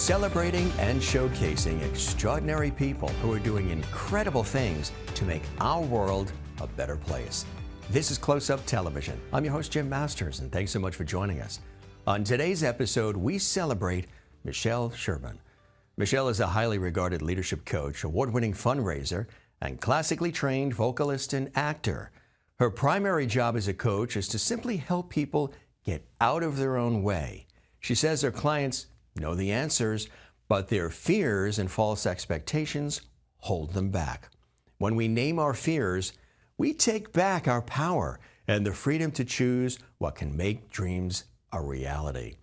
celebrating and showcasing extraordinary people who are doing incredible things to make our world a better place. This is Close Up Television. I'm your host, Jim Masters, and thanks so much for joining us. On today's episode, we celebrate Michelle Sherbun. Michelle is a highly regarded leadership coach, award-winning fundraiser, and classically trained vocalist and actor. Her primary job as a coach is to simply help people get out of their own way. She says her clients know the answers, but their fears and false expectations hold them back. When we name our fears, we take back our power and the freedom to choose what can make dreams a reality.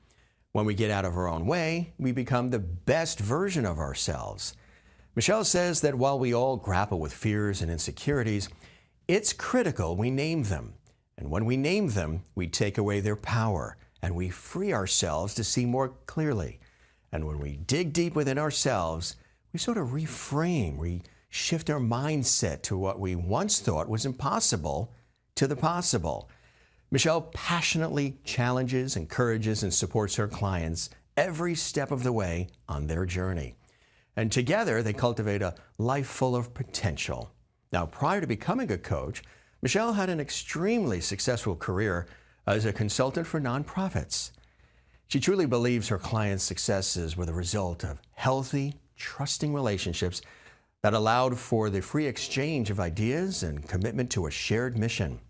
When we get out of our own way, we become the best version of ourselves. Michelle says that while we all grapple with fears and insecurities, it's critical we name them. And when we name them, we take away their power and we free ourselves to see more clearly. And when we dig deep within ourselves, we sort of reframe, we shift our mindset to what we once thought was impossible to the possible. Michelle passionately challenges, encourages, and supports her clients every step of the way on their journey. And together, they cultivate a life full of potential. Now, prior to becoming a coach, Michelle had an extremely successful career as a consultant for nonprofits. She truly believes her clients' successes were the result of healthy, trusting relationships that allowed for the free exchange of ideas and commitment to a shared mission.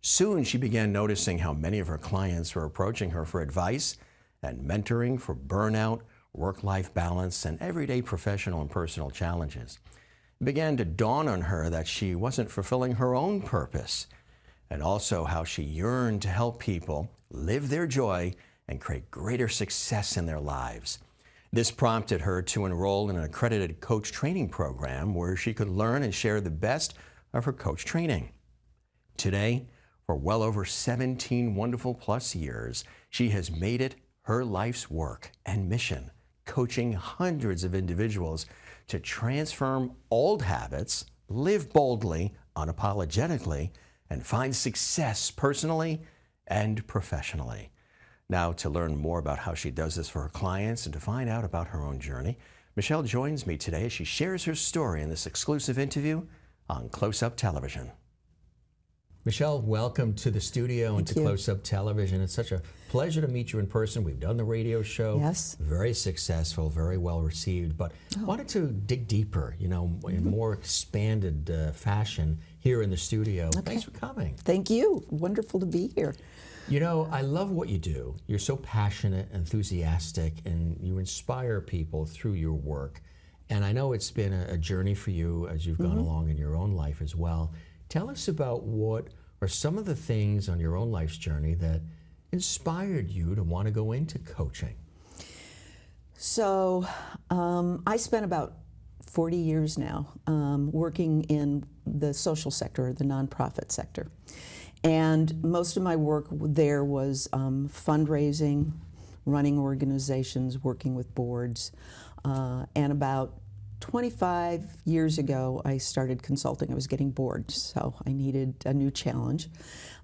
Soon, she began noticing how many of her clients were approaching her for advice and mentoring for burnout, work-life balance, and everyday professional and personal challenges. It began to dawn on her that she wasn't fulfilling her own purpose, and also how she yearned to help people live their joy and create greater success in their lives. This prompted her to enroll in an accredited coach training program where she could learn and share the best of her coach training. Today, for well over 17 wonderful plus years, she has made it her life's work and mission, coaching hundreds of individuals to transform old habits, live boldly, unapologetically, and find success personally and professionally. Now, to learn more about how she does this for her clients and to find out about her own journey, Michelle joins me today as she shares her story in this exclusive interview on Close Up Television. Michelle, welcome to the studio and to Close Up Television. It's such a pleasure to meet you in person. We've done the radio show. Yes. Very successful, very well received, but wanted to dig deeper, in more expanded fashion here in the studio. Okay. Thanks for coming. Thank you. Wonderful to be here. I love what you do. You're so passionate, enthusiastic, and you inspire people through your work. And I know it's been a journey for you as you've gone along in your own life as well. Tell us about what are some of the things on your own life's journey that inspired you to want to go into coaching? So I spent about 40 years now working in the social sector, the nonprofit sector. And most of my work there was fundraising, running organizations, working with boards. And about 25 years ago, I started consulting. I was getting bored, so I needed a new challenge.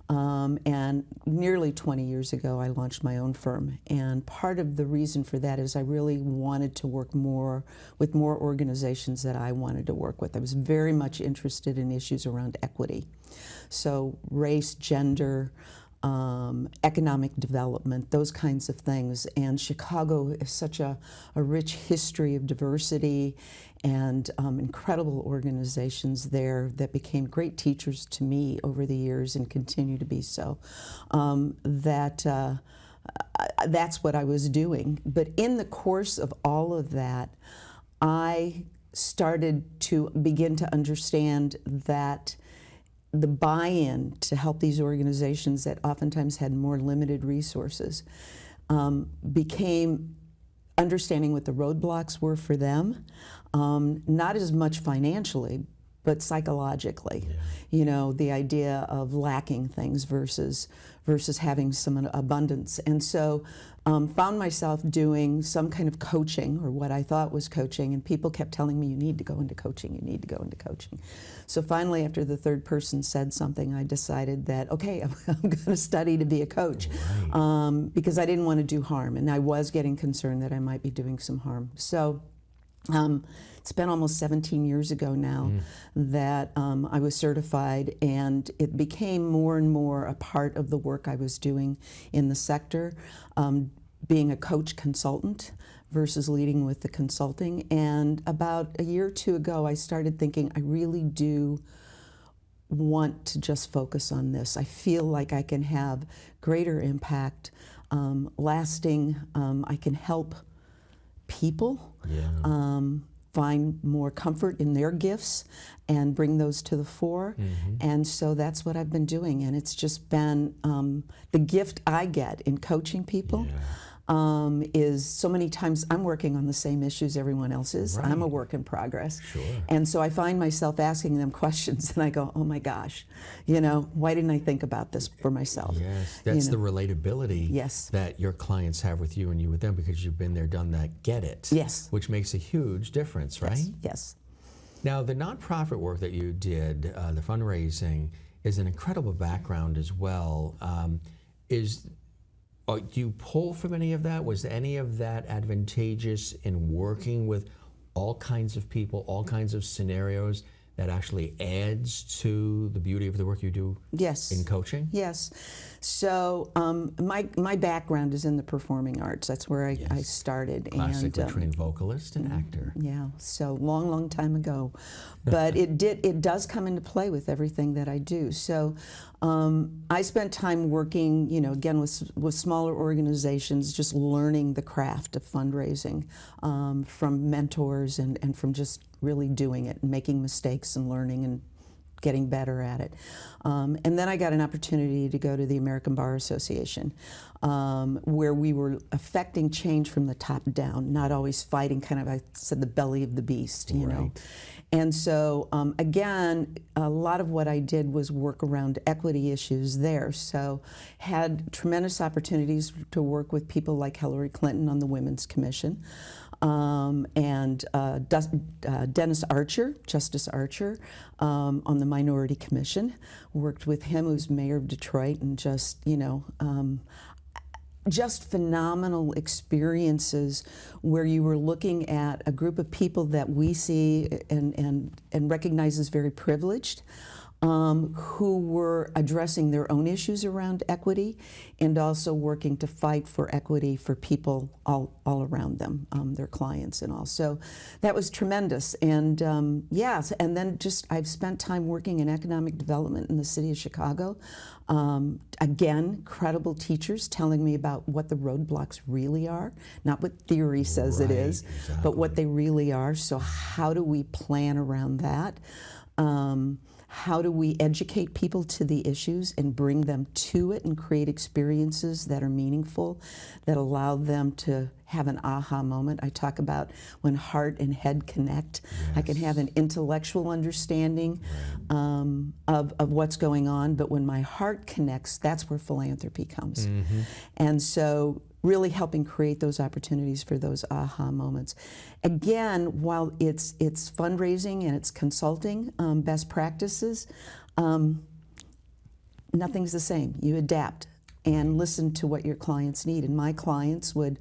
And nearly 20 years ago, I launched my own firm. And part of the reason for that is I really wanted to work more with more organizations that I wanted to work with. I was very much interested in issues around equity. So race, gender, economic development, those kinds of things. And Chicago is such a rich history of diversity and incredible organizations there that became great teachers to me over the years and continue to be so. That's what I was doing. But in the course of all of that, I started to begin to understand that the buy-in to help these organizations that oftentimes had more limited resources became understanding what the roadblocks were for them, not as much financially, but psychologically. Yeah. The idea of lacking things versus having some abundance. And so found myself doing some kind of coaching, or what I thought was coaching, and people kept telling me, you need to go into coaching, you need to go into coaching. So finally, after the third person said something, I decided that, okay, I'm going to study to be a coach, Right. because I didn't want to do harm, and I was getting concerned that I might be doing some harm. So it's been almost 17 years ago now that I was certified, and it became more and more a part of the work I was doing in the sector, being a coach consultant versus leading with the consulting. And about a year or two ago, I started thinking, I really do want to just focus on this. I feel like I can have greater impact, lasting. I can help people find more comfort in their gifts and bring those to the fore. And so that's what I've been doing. And it's just been the gift I get in coaching people. Is so many times I'm working on the same issues everyone else is. Right. I'm a work in progress. Sure. And so I find myself asking them questions, and I go, oh my gosh, why didn't I think about this for myself? Yes, that's the relatability Yes. that your clients have with you and you with them, because you've been there, done that, get it. Yes. Which makes a huge difference, right? Yes. Now, the nonprofit work that you did, the fundraising, is an incredible background as well. Do you pull from any of that? Was any of that advantageous in working with all kinds of people, all kinds of scenarios, that actually adds to the beauty of the work you do Yes. in coaching? Yes. So my background is in the performing arts. That's where I started. Classically trained vocalist and actor. Yeah, so long time ago. But it does come into play with everything that I do. So I spent time working, again with smaller organizations, just learning the craft of fundraising from mentors and from just really doing it and making mistakes and learning and getting better at it. And then I got an opportunity to go to the American Bar Association, where we were affecting change from the top down, not always fighting kind of, I said, the belly of the beast, you know. And so, again, a lot of what I did was work around equity issues there. So had tremendous opportunities to work with people like Hillary Clinton on the Women's Commission, and Dennis Archer, Justice Archer, on the Minority Commission. Worked with him, who's mayor of Detroit, and just phenomenal experiences where you were looking at a group of people that we see and recognize as very privileged, who were addressing their own issues around equity and also working to fight for equity for people all around them, their clients and all. So that was tremendous. And yes, and then I've spent time working in economic development in the city of Chicago. Again, credible teachers telling me about what the roadblocks really are, not what theory says it is, but what they really are. So how do we plan around that? How do we educate people to the issues and bring them to it and create experiences that are meaningful, that allow them to have an aha moment? I talk about when heart and head connect. Yes. I can have an intellectual understanding of what's going on, but when my heart connects, that's where philanthropy comes. And so really helping create those opportunities for those aha moments. Again, while it's fundraising and it's consulting, best practices, nothing's the same. You adapt and listen to what your clients need. And my clients would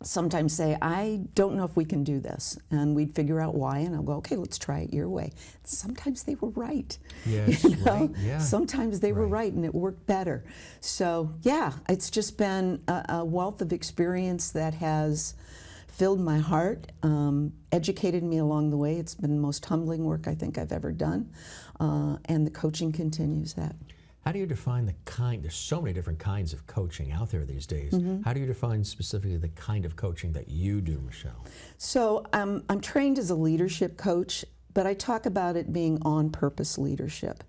sometimes say, I don't know if we can do this. And we'd figure out why, and I'll go, okay, let's try it your way. Sometimes they were right. Yes, right. Yeah. Sometimes they were right and it worked better. So yeah, it's just been a wealth of experience that has filled my heart, educated me along the way. It's been the most humbling work I think I've ever done. And the coaching continues that. How do you define there's so many different kinds of coaching out there these days. How do you define specifically the kind of coaching that you do, Michelle? So I'm trained as a leadership coach, but I talk about it being on-purpose leadership.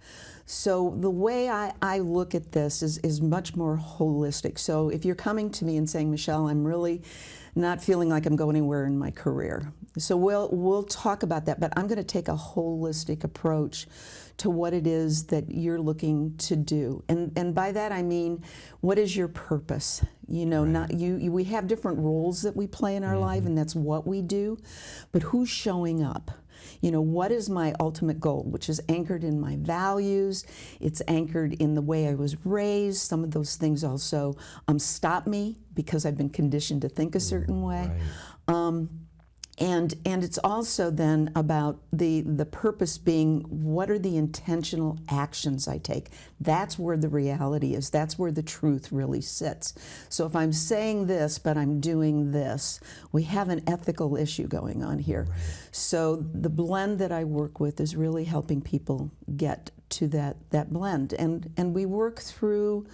So the way I look at this is much more holistic. So if you're coming to me and saying, Michelle, I'm really not feeling like I'm going anywhere in my career. So we'll talk about that, but I'm going to take a holistic approach to what it is that you're looking to do. And by that I mean, what is your purpose? You know, not we have different roles that we play in our life, and that's what we do, but who's showing up? You know, what is my ultimate goal, which is anchored in my values, it's anchored in the way I was raised. Some of those things also stop me because I've been conditioned to think a certain way. And it's also then about the purpose being, what are the intentional actions I take? That's where the reality is. That's where the truth really sits. So if I'm saying this, but I'm doing this, we have an ethical issue going on here. So the blend that I work with is really helping people get to that blend. And we work through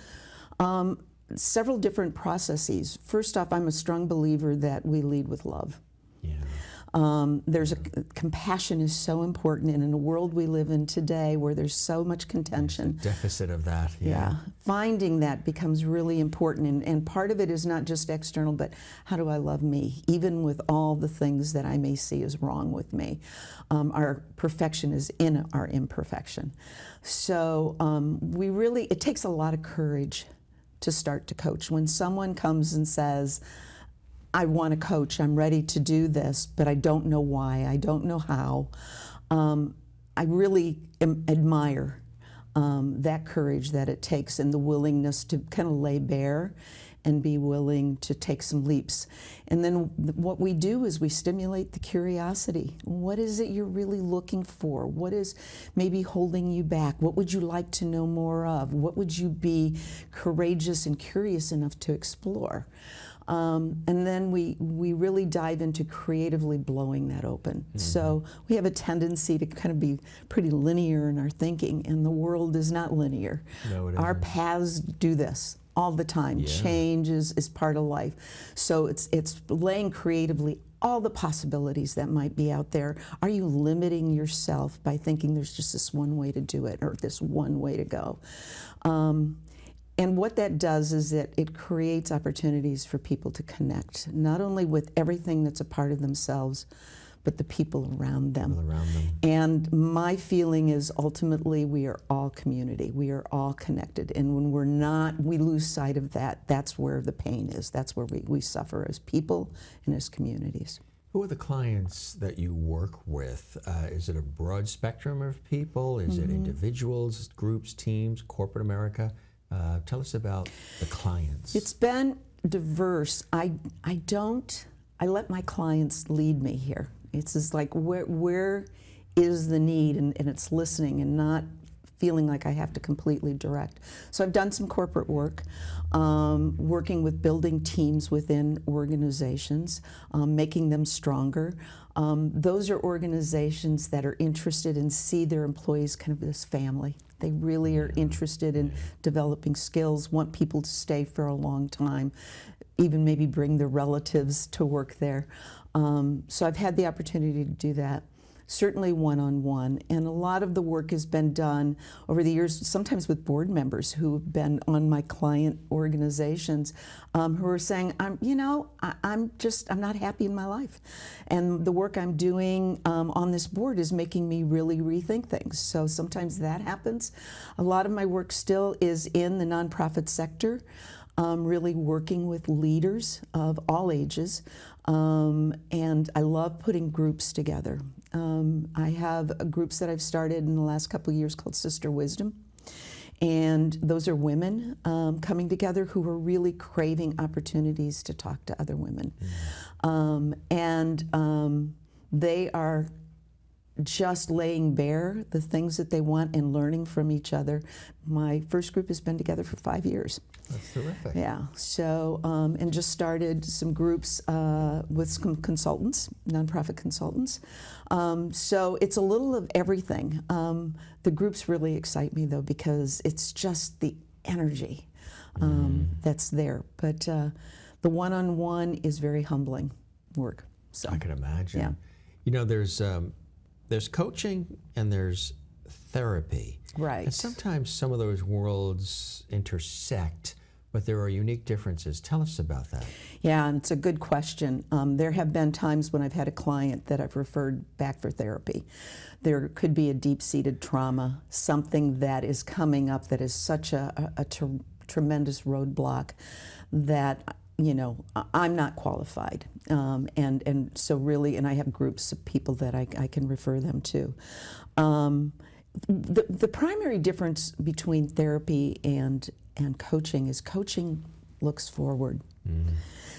several different processes. First off, I'm a strong believer that we lead with love. Compassion is so important, and in a world we live in today where there's so much contention. There's a deficit of that. Finding that becomes really important, and part of it is not just external, but how do I love me, even with all the things that I may see as wrong with me. Our perfection is in our imperfection. So it takes a lot of courage to start to coach. When someone comes and says, I want to coach, I'm ready to do this, but I don't know why, I don't know how. I really admire that courage that it takes, and the willingness to kind of lay bare and be willing to take some leaps. And then what we do is we stimulate the curiosity. What is it you're really looking for? What is maybe holding you back? What would you like to know more of? What would you be courageous and curious enough to explore? And then we really dive into creatively blowing that open. So we have a tendency to kind of be pretty linear in our thinking, and the world is not linear. No, it our isn't. Paths do this all the time. Change is part of life. So it's laying creatively all the possibilities that might be out there. Are you limiting yourself by thinking there's just this one way to do it or this one way to go? And what that does is that it creates opportunities for people to connect, not only with everything that's a part of themselves, but the people around them. And my feeling is ultimately we are all community. We are all connected. And when we're not, we lose sight of that. That's where the pain is. That's where we suffer as people and as communities. Who are the clients that you work with? Is it a broad spectrum of people? Is it individuals, groups, teams, corporate America? Tell us about the clients. It's been diverse. I let my clients lead me here. It's just like, where is the need? And it's listening and not feeling like I have to completely direct. So I've done some corporate work, working with building teams within organizations, making them stronger. Those are organizations that are interested and see their employees kind of as family. They really are interested in developing skills, want people to stay for a long time, even maybe bring their relatives to work there. So I've had the opportunity to do that. Certainly one-on-one, and a lot of the work has been done over the years, sometimes with board members who have been on my client organizations, who are saying, I'm not happy in my life, and the work I'm doing on this board is making me really rethink things. So sometimes that happens. A lot of my work still is in the nonprofit sector, really working with leaders of all ages, and I love putting groups together. I have groups that I've started in the last couple of years called Sister Wisdom, and those are women coming together who are really craving opportunities to talk to other women. They are just laying bare the things that they want and learning from each other. My first group has been together for 5 years. That's terrific. Yeah, so, and just started some groups with some consultants, nonprofit consultants. So it's a little of everything. The groups really excite me though, because it's just the energy that's there. But the one-on-one is very humbling work. So I can imagine. Yeah. You know, there's coaching and there's therapy. Right. And sometimes some of those worlds intersect, but there are unique differences. Tell us about that. Yeah, and it's a good question. There have been times when I've had a client that I've referred back for therapy. There could be a deep-seated trauma, something that is coming up that is such a tremendous roadblock that, you know, I'm not qualified. And so really, and I have groups of people that I can refer them to. The primary difference between therapy and coaching is coaching looks forward. Mm-hmm.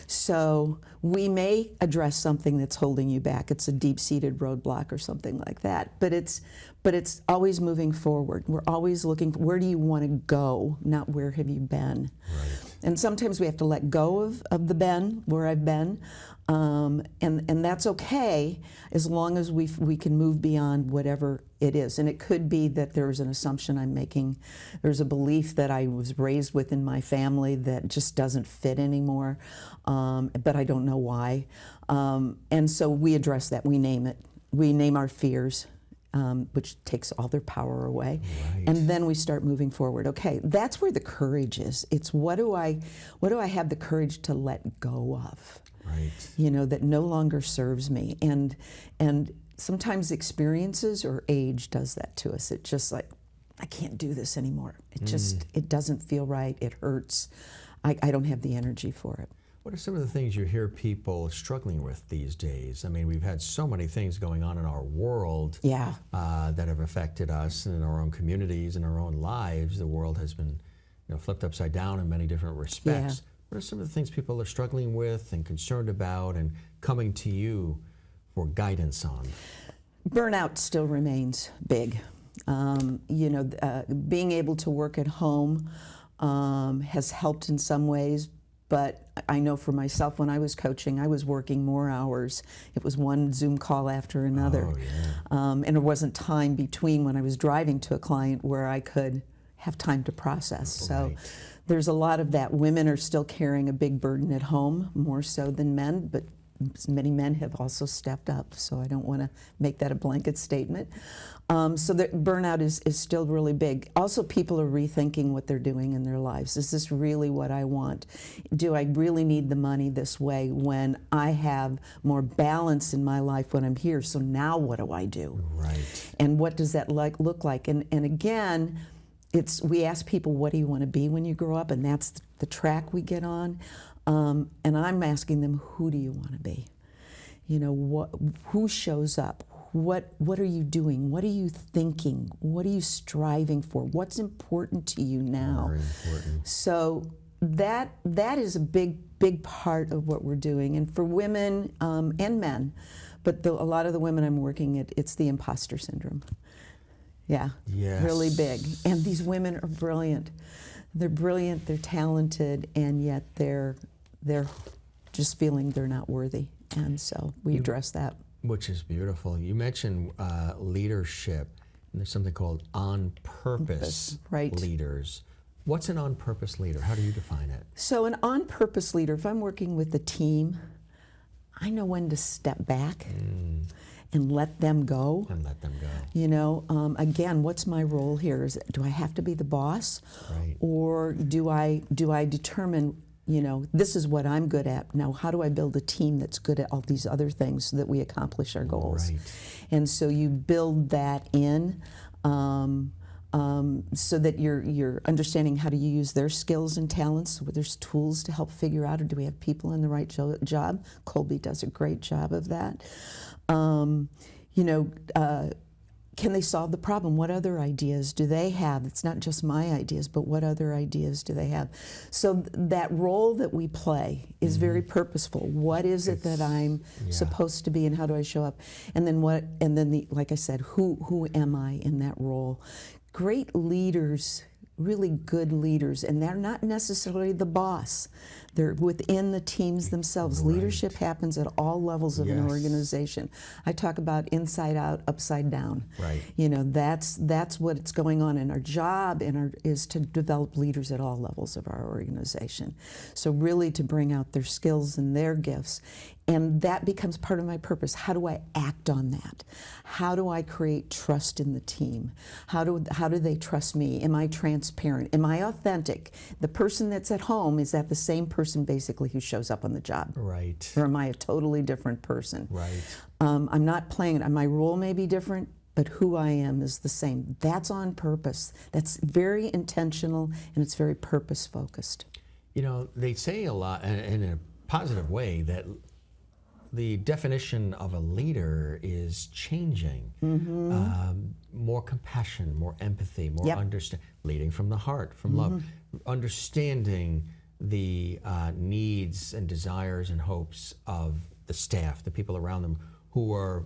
So we may address something that's holding you back. It's a deep-seated roadblock or something like that. But it's always moving forward. We're always looking for where do you want to go, not where have you been. Right. And sometimes we have to let go of the been, where I've been. And that's okay as long as we can move beyond whatever it is. And it could be that there's an assumption I'm making. There's a belief that I was raised with in my family that just doesn't fit anymore, but I don't know why. And so we address that. We name it. We name our fears, which takes all their power away. Right. And then we start moving forward. Okay, that's where the courage is. It's what do I have the courage to let go of? Right. You know, that no longer serves me. And sometimes experiences or age does that to us. It's just like, I can't do this anymore. It doesn't feel right. It hurts. I don't have the energy for it. What are some of the things you hear people struggling with these days? I mean, we've had so many things going on in our world that have affected us and in our own communities and our own lives. The world has been, you know, flipped upside down in many different respects. Yeah. What are some of the things people are struggling with and concerned about and coming to you for guidance on? Burnout still remains big. You know, being able to work at home has helped in some ways, but I know for myself when I was coaching, I was working more hours. It was one Zoom call after another. Oh, yeah. And there wasn't time between when I was driving to a client where I could have time to process. Right. So there's a lot of that. Women are still carrying a big burden at home, more so than men, but many men have also stepped up, so I don't want to make that a blanket statement. So the burnout is still really big. Also, people are rethinking what they're doing in their lives. Is this really what I want? Do I really need the money this way when I have more balance in my life when I'm here? So now what do I do? Right. And what does that look like? And again, we ask people, what do you want to be when you grow up? And that's the track we get on. And I'm asking them, who do you want to be? You know, who shows up? What are you doing? What are you thinking? What are you striving for? What's important to you now? Very important. So that is a big part of what we're doing. And for women and men, but a lot of the women I'm working at, it's the imposter syndrome. Yeah, yes. Really big. And these women are brilliant. They're brilliant, they're talented, and yet they're just feeling they're not worthy. And so we address that. Which is beautiful. You mentioned leadership, and there's something called on-purpose leaders. What's an on-purpose leader? How do you define it? So an on-purpose leader, if I'm working with a team, I know when to step back and let them go. You know, again, what's my role here? Do I have to be the boss? Right. Or do I determine, you know, this is what I'm good at. Now, how do I build a team that's good at all these other things so that we accomplish our goals? Right. And so you build that in so that you're understanding how do you use their skills and talents. So there's tools to help figure out, or do we have people in the right job? Colby does a great job of that. You know, can they solve the problem? What other ideas do they have? It's not just my ideas, but what other ideas do they have? So that role that we play is very purposeful. What is it that I'm supposed to be, and how do I show up? And then like I said, who am I in that role? Great leaders, really good leaders, and they're not necessarily the boss. They're within the teams themselves. Right. Leadership happens at all levels of an organization. I talk about inside out, upside down. Right. You know, that's what's going on, and our job is to develop leaders at all levels of our organization. So really to bring out their skills and their gifts. And that becomes part of my purpose. How do I act on that? How do I create trust in the team? How do they trust me? Am I transparent? Am I authentic? The person that's at home, is that the same person basically who shows up on the job? Right. Or am I a totally different person? Right. I'm not playing it. My role may be different, but who I am is the same. That's on purpose. That's very intentional, and it's very purpose focused. You know, they say a lot, and in a positive way, that the definition of a leader is changing. More compassion, more empathy, more understanding, leading from the heart, from love, understanding the needs and desires and hopes of the staff, the people around them who are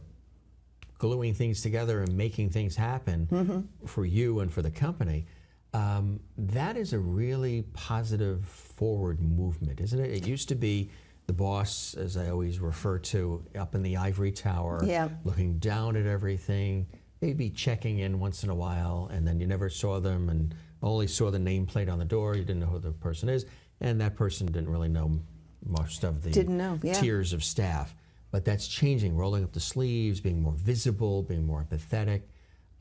gluing things together and making things happen for you and for the company. That is a really positive forward movement, isn't it? It used to be the boss, as I always refer to, up in the ivory tower, looking down at everything, maybe checking in once in a while, and then you never saw them and only saw the nameplate on the door. You didn't know who the person is, and that person didn't really know most of the tiers of staff. But that's changing, rolling up the sleeves, being more visible, being more empathetic.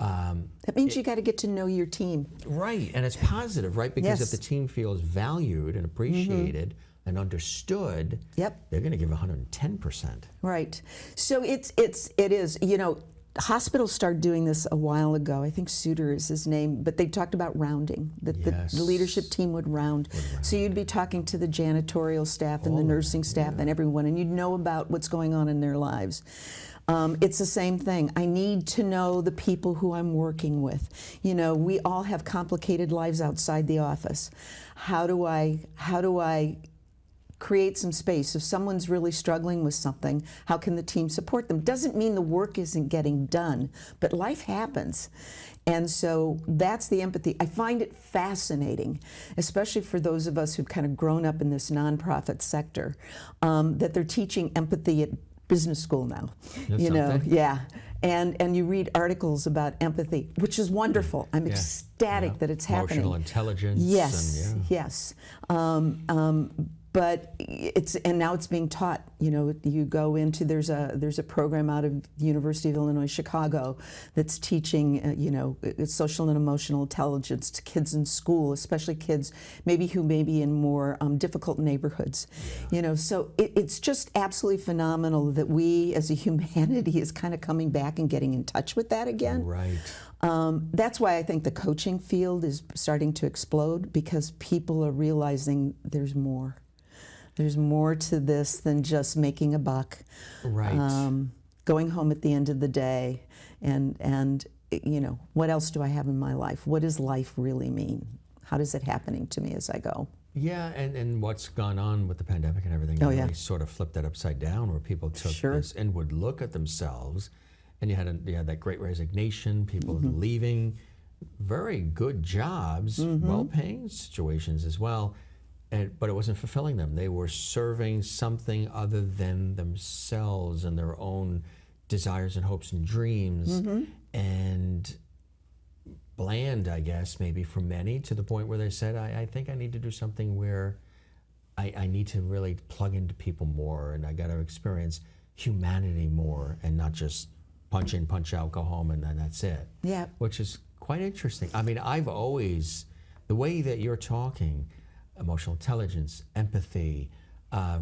That means you got to get to know your team. Right, and it's positive, right? Because if the team feels valued and appreciated and understood, they're going to give 110%. Right. So it is, you know, hospitals started doing this a while ago. I think Suter is his name, but they talked about rounding, that the leadership team would round. So you'd be talking to the janitorial staff and the nursing staff and everyone, and you'd know about what's going on in their lives. It's the same thing. I need to know the people who I'm working with. You know, we all have complicated lives outside the office. How do I create some space? If someone's really struggling with something, how can the team support them? Doesn't mean the work isn't getting done, but life happens. And so that's the empathy. I find it fascinating, especially for those of us who've kind of grown up in this nonprofit sector, that they're teaching empathy at business school now. That's something. And you read articles about empathy, which is wonderful. I'm ecstatic that it's happening. Emotional intelligence. Yes, yes. But now it's being taught. You know, you go into there's a program out of the University of Illinois Chicago that's teaching social and emotional intelligence to kids in school, especially kids who may be in more difficult neighborhoods. You know, so it's just absolutely phenomenal that we as a humanity is kind of coming back and getting in touch with that again. Right. That's why I think the coaching field is starting to explode, because people are realizing there's more. There's more to this than just making a buck. Right. Going home at the end of the day, and you know, what else do I have in my life? What does life really mean? How is it happening to me as I go? Yeah, and what's gone on with the pandemic and everything really sort of flipped that upside down, where people took this inward look at themselves, and you had that great resignation, people leaving very good jobs, well-paying situations as well. But it wasn't fulfilling them. They were serving something other than themselves and their own desires and hopes and dreams, and bland, I guess, maybe for many, to the point where they said, I think I need to do something where I need to really plug into people more, and I got to experience humanity more, and not just punch in, punch out, go home, and then that's it. Yeah. Which is quite interesting. I mean, I've always, the way that you're talking, emotional intelligence, empathy,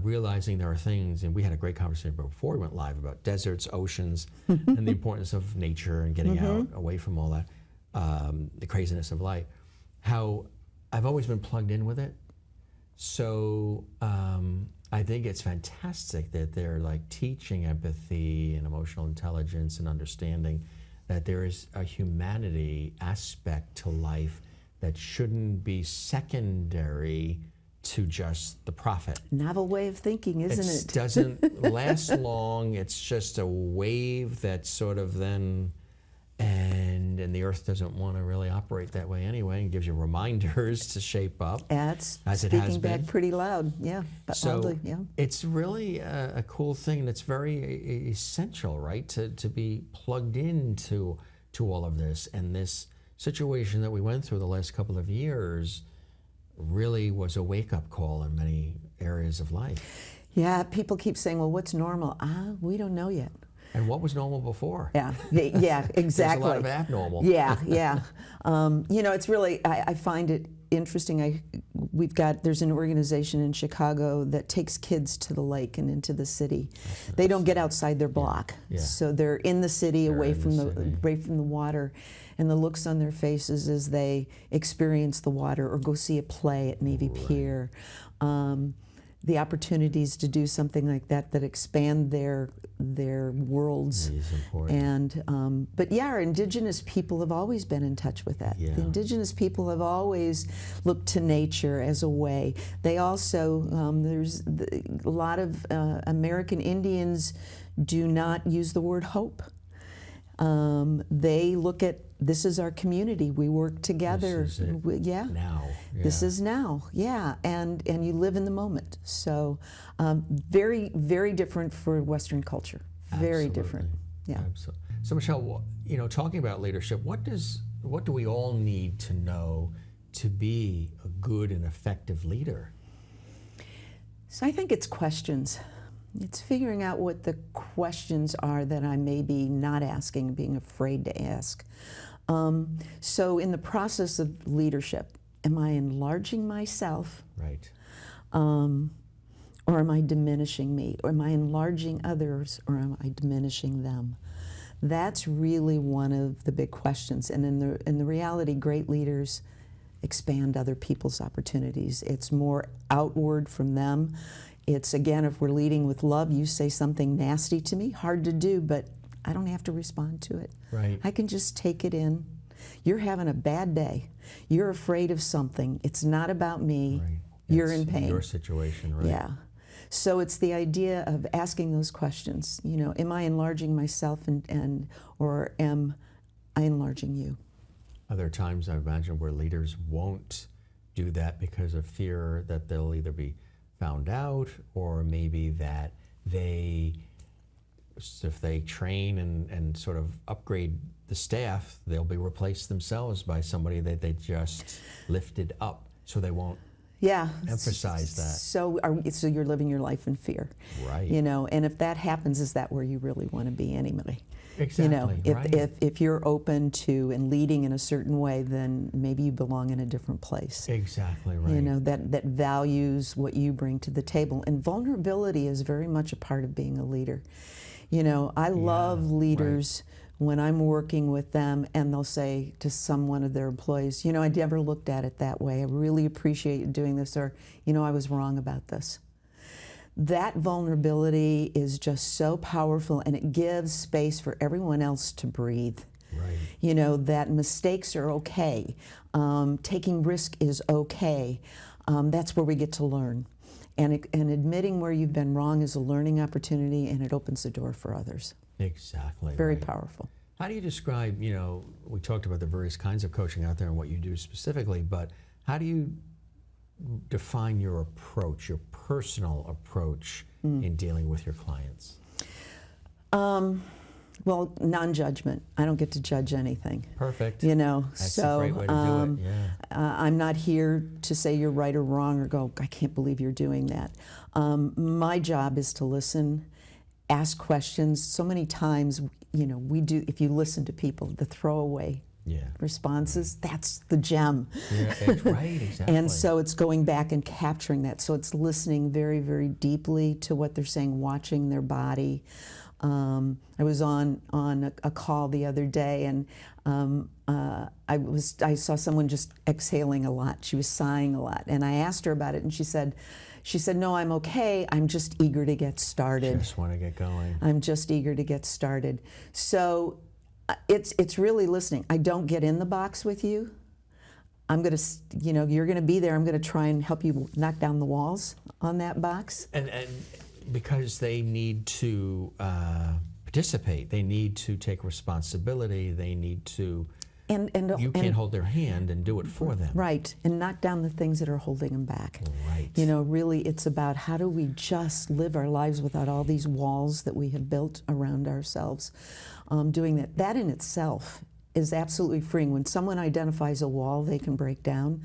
realizing there are things, and we had a great conversation before we went live about deserts, oceans, and the importance of nature and getting out away from all that, the craziness of life, how I've always been plugged in with it. So I think it's fantastic that they're like teaching empathy and emotional intelligence and understanding that there is a humanity aspect to life that shouldn't be secondary to just the profit. Novel way of thinking, isn't it? It doesn't last long. It's just a wave that sort of then, and the earth doesn't want to really operate that way anyway, and gives you reminders to shape up. That's as it has speaking been. back pretty loud, loudly, It's really a cool thing, and it's very essential, right, to be plugged into all of this. And this situation that we went through the last couple of years really was a wake-up call in many areas of life. Yeah, people keep saying, well, what's normal? We don't know yet. And what was normal before? Yeah, yeah, exactly. There's a lot of abnormal. Yeah, yeah. You know, it's really, I find it interesting. There's an organization in Chicago that takes kids to the lake and into the city. They don't get outside their block. Yeah. So they're in the city, They're away in from the city. away from the water. And the looks on their faces as they experience the water or go see a play at Navy Pier. The opportunities to do something like that expand their worlds. It is important. And but yeah, our indigenous people have always been in touch with that. Yeah. The indigenous people have always looked to nature as a way. They also there's a lot of American Indians do not use the word hope. They look at, this is our community. We work together. This is it. Yeah. Now. Yeah. This is now. Yeah. And you live in the moment. So very, very different for Western culture. Very Absolutely. different. Yeah. Absolutely. So Michelle, you know, talking about leadership, what do we all need to know to be a good and effective leader? So I think it's questions. It's figuring out what the questions are that I may be not asking, being afraid to ask. So in the process of leadership, am I enlarging myself? Right. Or am I diminishing me? Or am I enlarging others, or am I diminishing them? That's really one of the big questions. And in the reality, great leaders expand other people's opportunities. It's more outward from them. It's, again, if we're leading with love, you say something nasty to me, hard to do, but I don't have to respond to it. Right. I can just take it in. You're having a bad day. You're afraid of something. It's not about me. Right. You're It's in pain. your situation, right? Yeah. So it's the idea of asking those questions. You know, am I enlarging myself or am I enlarging you? Are there times, I imagine, where leaders won't do that because of fear that they'll either be found out, or maybe that if they train and sort of upgrade the staff, they'll be replaced themselves by somebody that they just lifted up, so they won't emphasize that. So you're living your life in fear. Right. You know, and if that happens, is that where you really want to be anyway? Exactly. You know, right. if you're open to and leading in a certain way, then maybe you belong in a different place. Exactly right. You know, that values what you bring to the table. And vulnerability is very much a part of being a leader. You know, I love leaders when I'm working with them and they'll say to one of their employees, you know, I never looked at it that way. I really appreciate you doing this, or, you know, I was wrong about this. That vulnerability is just so powerful, and it gives space for everyone else to breathe. Right. You know, that mistakes are okay. Taking risk is okay. That's where we get to learn. And admitting where you've been wrong is a learning opportunity, and it opens the door for others. Exactly. Very right. powerful. How do you describe, you know, we talked about the various kinds of coaching out there and what you do specifically, but how do you define your approach, your personal approach in dealing with your clients? Well, non-judgment. I don't get to judge anything. Perfect. You know, That's so a great way to do it. Yeah. I'm not here to say you're right or wrong or go, I can't believe you're doing that. My job is to listen, ask questions. So many times, you know, if you listen to people, the throwaway responses, that's the gem. Yeah, it's right, exactly. And so it's going back and capturing that. So it's listening very, very deeply to what they're saying, watching their body. I was on a call the other day, and I saw someone just exhaling a lot. She was sighing a lot, and I asked her about it, and she said, no, I'm okay. I'm just eager to get started. Just want to get going. I'm just eager to get started. So it's really listening. I don't get in the box with you. I'm going to, you know, you're going to be there. I'm going to try and help you knock down the walls on that box. And because they need to participate, they need to take responsibility, they need to, you can't hold their hand and do it for them. Right, and knock down the things that are holding them back. Right. You know, really it's about how do we just live our lives without all these walls that we have built around ourselves. Doing that in itself is absolutely freeing. When someone identifies a wall they can break down,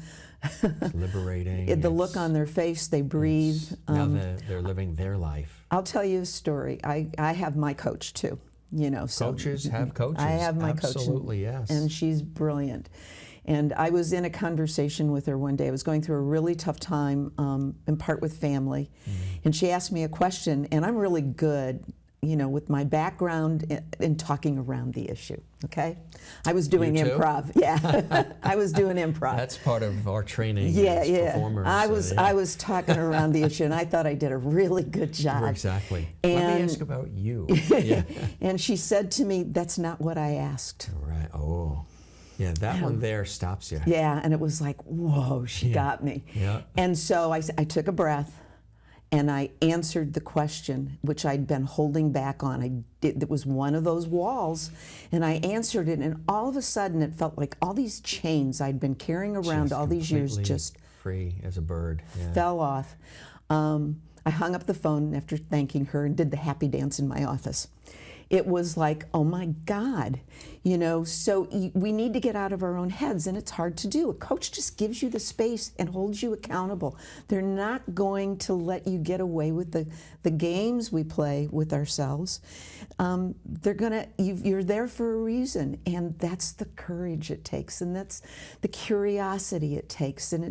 It's liberating. the look on their face, they breathe. Now they're living their life. I'll tell you a story. I have my coach too. So Coaches have coaches. I have my coach. Absolutely, yes. And she's brilliant. And I was in a conversation with her one day. I was going through a really tough time, in part with family. And she asked me a question, and I'm really good, with my background in talking around the issue, okay? I was doing You too? improv. Yeah, I was doing improv. That's part of our training Yeah, as performers. I was talking around the issue, and I thought I did a really good job. Exactly. Let me ask about you. Yeah. And she said to me, "That's not what I asked." Right. Oh. Yeah, that one there stops you. Yeah, and it was like, whoa, she got me. Yeah. And so I took a breath, and I answered the question, which I'd been holding back on. It was one of those walls, and I answered it, and all of a sudden it felt like all these chains I'd been carrying around all these years just free as a bird. Yeah. fell off. I hung up the phone after thanking her and did the happy dance in my office. It was like, oh my God, so we need to get out of our own heads, and it's hard to do. A coach just gives you the space and holds you accountable. They're not going to let you get away with the games we play with ourselves. You're there for a reason, and that's the courage it takes, and that's the curiosity it takes, and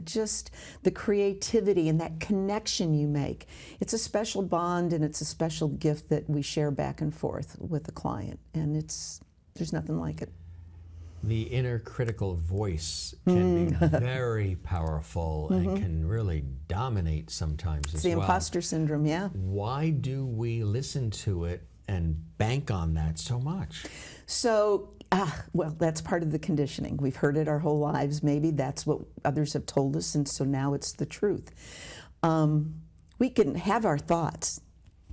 the creativity and that connection you make. It's a special bond, and it's a special gift that we share back and forth with the client, and there's nothing like it. The inner critical voice can be very powerful and can really dominate sometimes as It's the well. imposter syndrome, yeah. Why do we listen to it and bank on that so much? So, well, that's part of the conditioning. We've heard it our whole lives. Maybe that's what others have told us, and so now it's the truth. We can have our thoughts.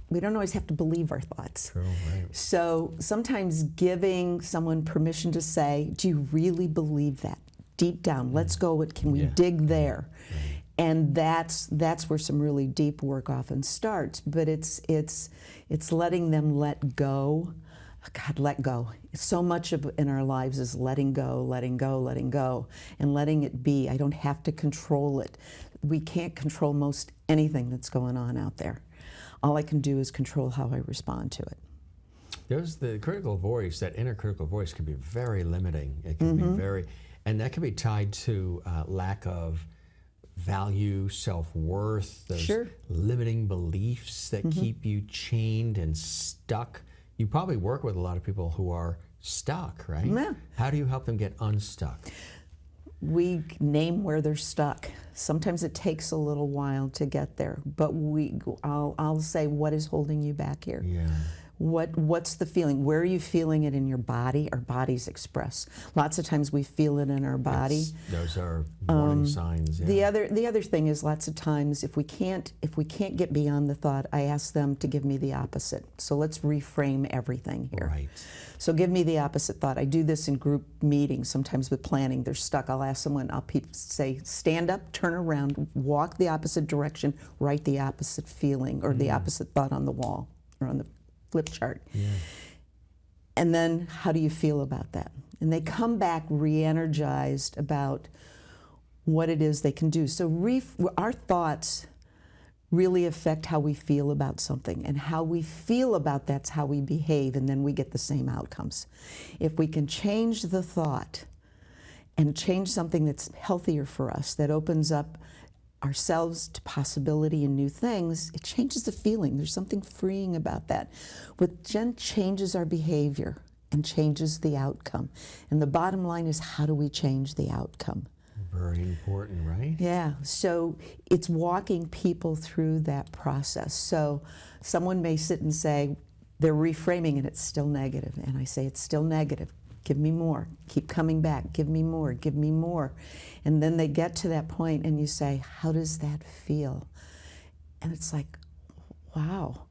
We don't always have to believe our thoughts. True, right. So sometimes giving someone permission to say, do you really believe that? Deep down, let's go, can we dig there? Right. And that's where some really deep work often starts. But it's letting them let go. God, let go. So much in our lives is letting go, letting go, letting go, and letting it be. I don't have to control it. We can't control most anything that's going on out there. All I can do is control how I respond to it. There's the critical voice, that inner critical voice can be very limiting. It can be and that can be tied to lack of value, self-worth, those limiting beliefs that keep you chained and stuck. You probably work with a lot of people who are stuck, right? Yeah. How do you help them get unstuck? We name where they're stuck. Sometimes it takes a little while to get there, but I'll say, what is holding you back here? Yeah. What's the feeling? Where are you feeling it in your body? Our bodies express. Lots of times we feel it in our body. Those are warning signs. Yeah. The other thing is, lots of times if we can't get beyond the thought, I ask them to give me the opposite. So let's reframe everything here. Right. So give me the opposite thought. I do this in group meetings, sometimes with planning. They're stuck. I'll ask someone, say, stand up, turn around, walk the opposite direction, write the opposite feeling or the opposite thought on the wall or on the flip chart. Yeah. And then how do you feel about that? And they come back re-energized about what it is they can do. So our thoughts really affect how we feel about something, and how we feel about that's how we behave, and then we get the same outcomes. If we can change the thought and change something that's healthier for us, that opens up ourselves to possibility and new things, it changes the feeling. There's something freeing about that. What then changes our behavior and changes the outcome. And the bottom line is, how do we change the outcome? Very important, right? Yeah, so it's walking people through that process. So someone may sit and say, they're reframing and it's still negative. And I say, it's still negative. Give me more. Keep coming back. Give me more. Give me more. And then they get to that point and you say, how does that feel? And it's like, wow,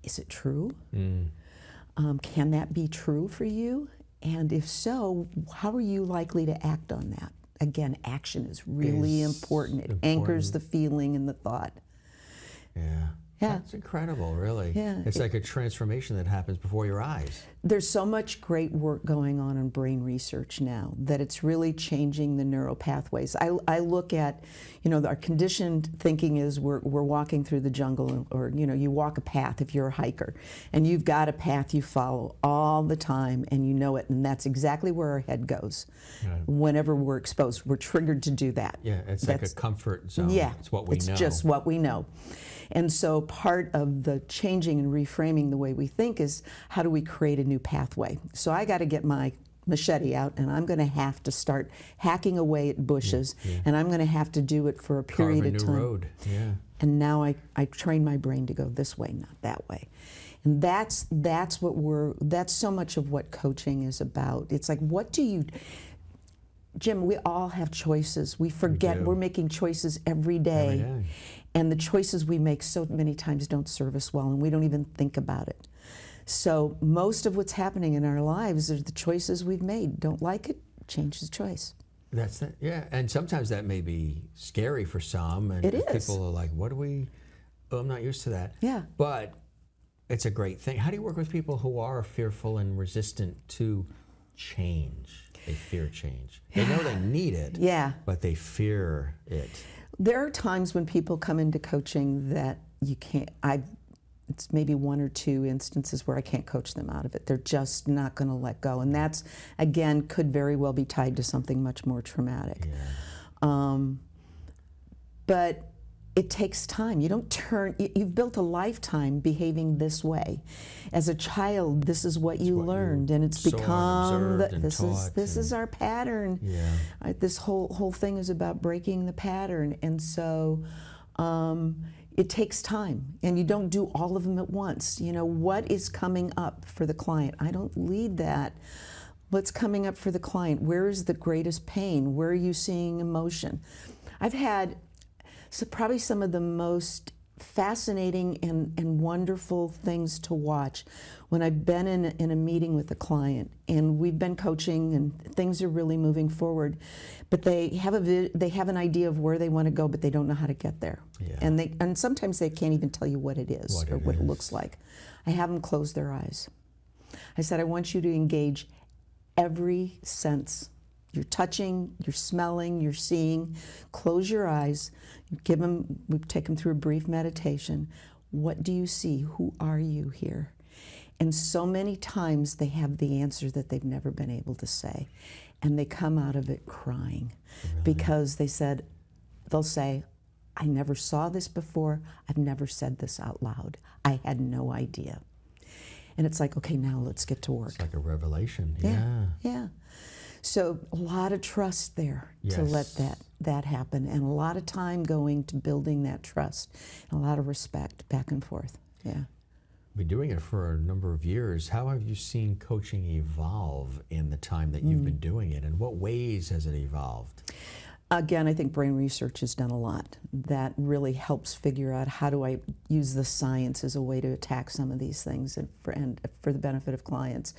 is it true? Can that be true for you? And if so, how are you likely to act on that? Again, action is really important. It anchors the feeling and the thought. Yeah. Yeah. That's incredible, really. Yeah. It's like a transformation that happens before your eyes. There's so much great work going on in brain research now that it's really changing the neural pathways. I look at, our conditioned thinking is we're walking through the jungle, or you walk a path if you're a hiker, and you've got a path you follow all the time, and you know it, and that's exactly where our head goes. Right. Whenever we're exposed, we're triggered to do that. Yeah, it's like a comfort zone. Yeah, it's what we know. It's just what we know. And so part of the changing and reframing the way we think is, how do we create a new pathway? So I got to get my machete out, and I'm going to have to start hacking away at bushes, and I'm going to have to do it for a period of time. Carve a new road. Yeah. And now I train my brain to go this way, not that way. And that's so much of what coaching is about. It's like, Jim, we all have choices. We forget we're making choices every day. And the choices we make so many times don't serve us well, and we don't even think about it. So most of what's happening in our lives are the choices we've made. Don't like it, change the choice. That's it, yeah. And sometimes that may be scary for some. And it is. People are like, I'm not used to that. Yeah. But it's a great thing. How do you work with people who are fearful and resistant to change? They fear change. They know they need it, but they fear it. There are times when people come into coaching that you can't, it's maybe one or two instances where I can't coach them out of it. They're just not going to let go. And that's, again, could very well be tied to something much more traumatic. Yeah. But it takes time. You've built a lifetime behaving this way. As a child, this is what you learned, and it's become, this is our pattern. Yeah. This whole thing is about breaking the pattern. And so it takes time, and you don't do all of them at once. What is coming up for the client? I don't lead that. What's coming up for the client? Where is the greatest pain? Where are you seeing emotion? I've had probably some of the most fascinating and wonderful things to watch when I've been in a meeting with a client, and we've been coaching and things are really moving forward, but they have an idea of where they want to go, but they don't know how to get there. Yeah. And sometimes they can't even tell you what it is or what it looks like. I have them close their eyes. I said, I want you to engage every sense. You're touching, you're smelling, you're seeing. Close your eyes. We take them through a brief meditation. What do you see? Who are you here? And so many times they have the answer that they've never been able to say. And they come out of it crying. Really? Because they'll say, I never saw this before. I've never said this out loud. I had no idea. And it's like, okay, now let's get to work. It's like a revelation. Yeah. So a lot of trust there to let that happen, and a lot of time going to building that trust, and a lot of respect back and forth. Yeah. Been doing it for a number of years. How have you seen coaching evolve in the time that you've been doing it, and what ways has it evolved? Again, I think brain research has done a lot. That really helps figure out how do I use the science as a way to attack some of these things and for the benefit of clients.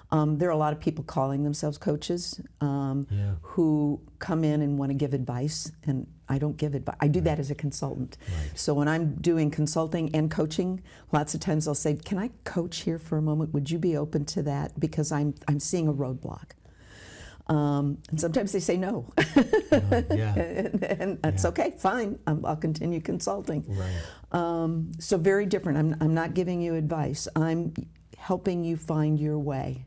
There are a lot of people calling themselves coaches who come in and want to give advice, and I don't give advice. I do that as a consultant. Right. So when I'm doing consulting and coaching, lots of times I'll say, can I coach here for a moment? Would you be open to that? Because I'm seeing a roadblock. And sometimes they say no. And that's okay, fine. I'll continue consulting. Right. So very different. I'm not giving you advice. I'm helping you find your way.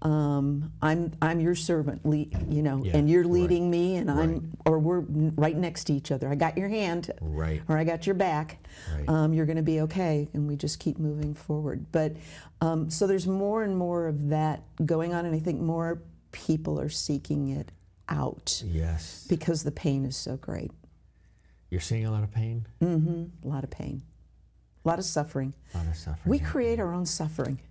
I'm your servant, and you're leading me, and we're right next to each other. I got your hand, or I got your back. Right. You're going to be okay, and we just keep moving forward. But so there's more and more of that going on, and I think more people are seeking it out. Yes. Because the pain is so great. You're seeing a lot of pain? Mm-hmm. A lot of pain. A lot of suffering. We create our own suffering.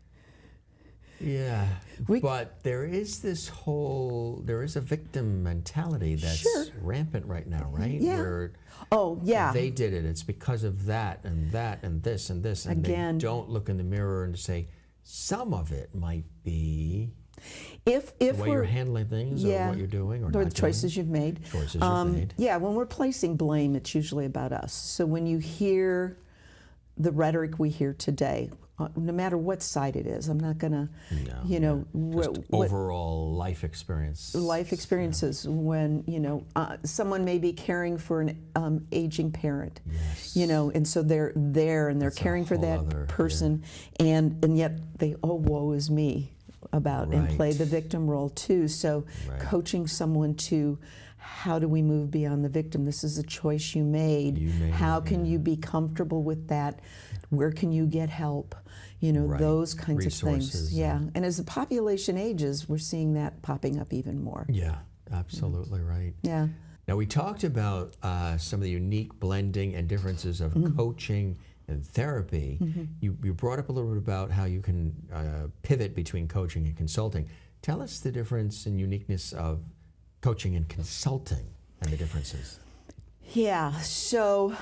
Yeah. But there is a victim mentality that's rampant right now, right? Yeah. Where they did it. It's because of that and that and this and this. And they don't look in the mirror and say, some of it might be the way you're handling things, or what you're doing, or the choices you've made. Choices you've made. Yeah, when we're placing blame, it's usually about us. So when you hear the rhetoric we hear today, no matter what side it is. I'm not going to, just overall life experience. Life experiences when, someone may be caring for an aging parent, and so they're there and they're caring for that person, and yet they, oh, woe is me about, and play the victim role too. So coaching someone to, how do we move beyond the victim? This is a choice you made. How can you be comfortable with that? Where can you get help? Those kinds of things. Yeah. And as the population ages, we're seeing that popping up even more. Yeah, absolutely right. Yeah. Now, we talked about some of the unique blending and differences of coaching and therapy. You brought up a little bit about how you can pivot between coaching and consulting. Tell us the difference and uniqueness of coaching and consulting and the differences. Yeah, so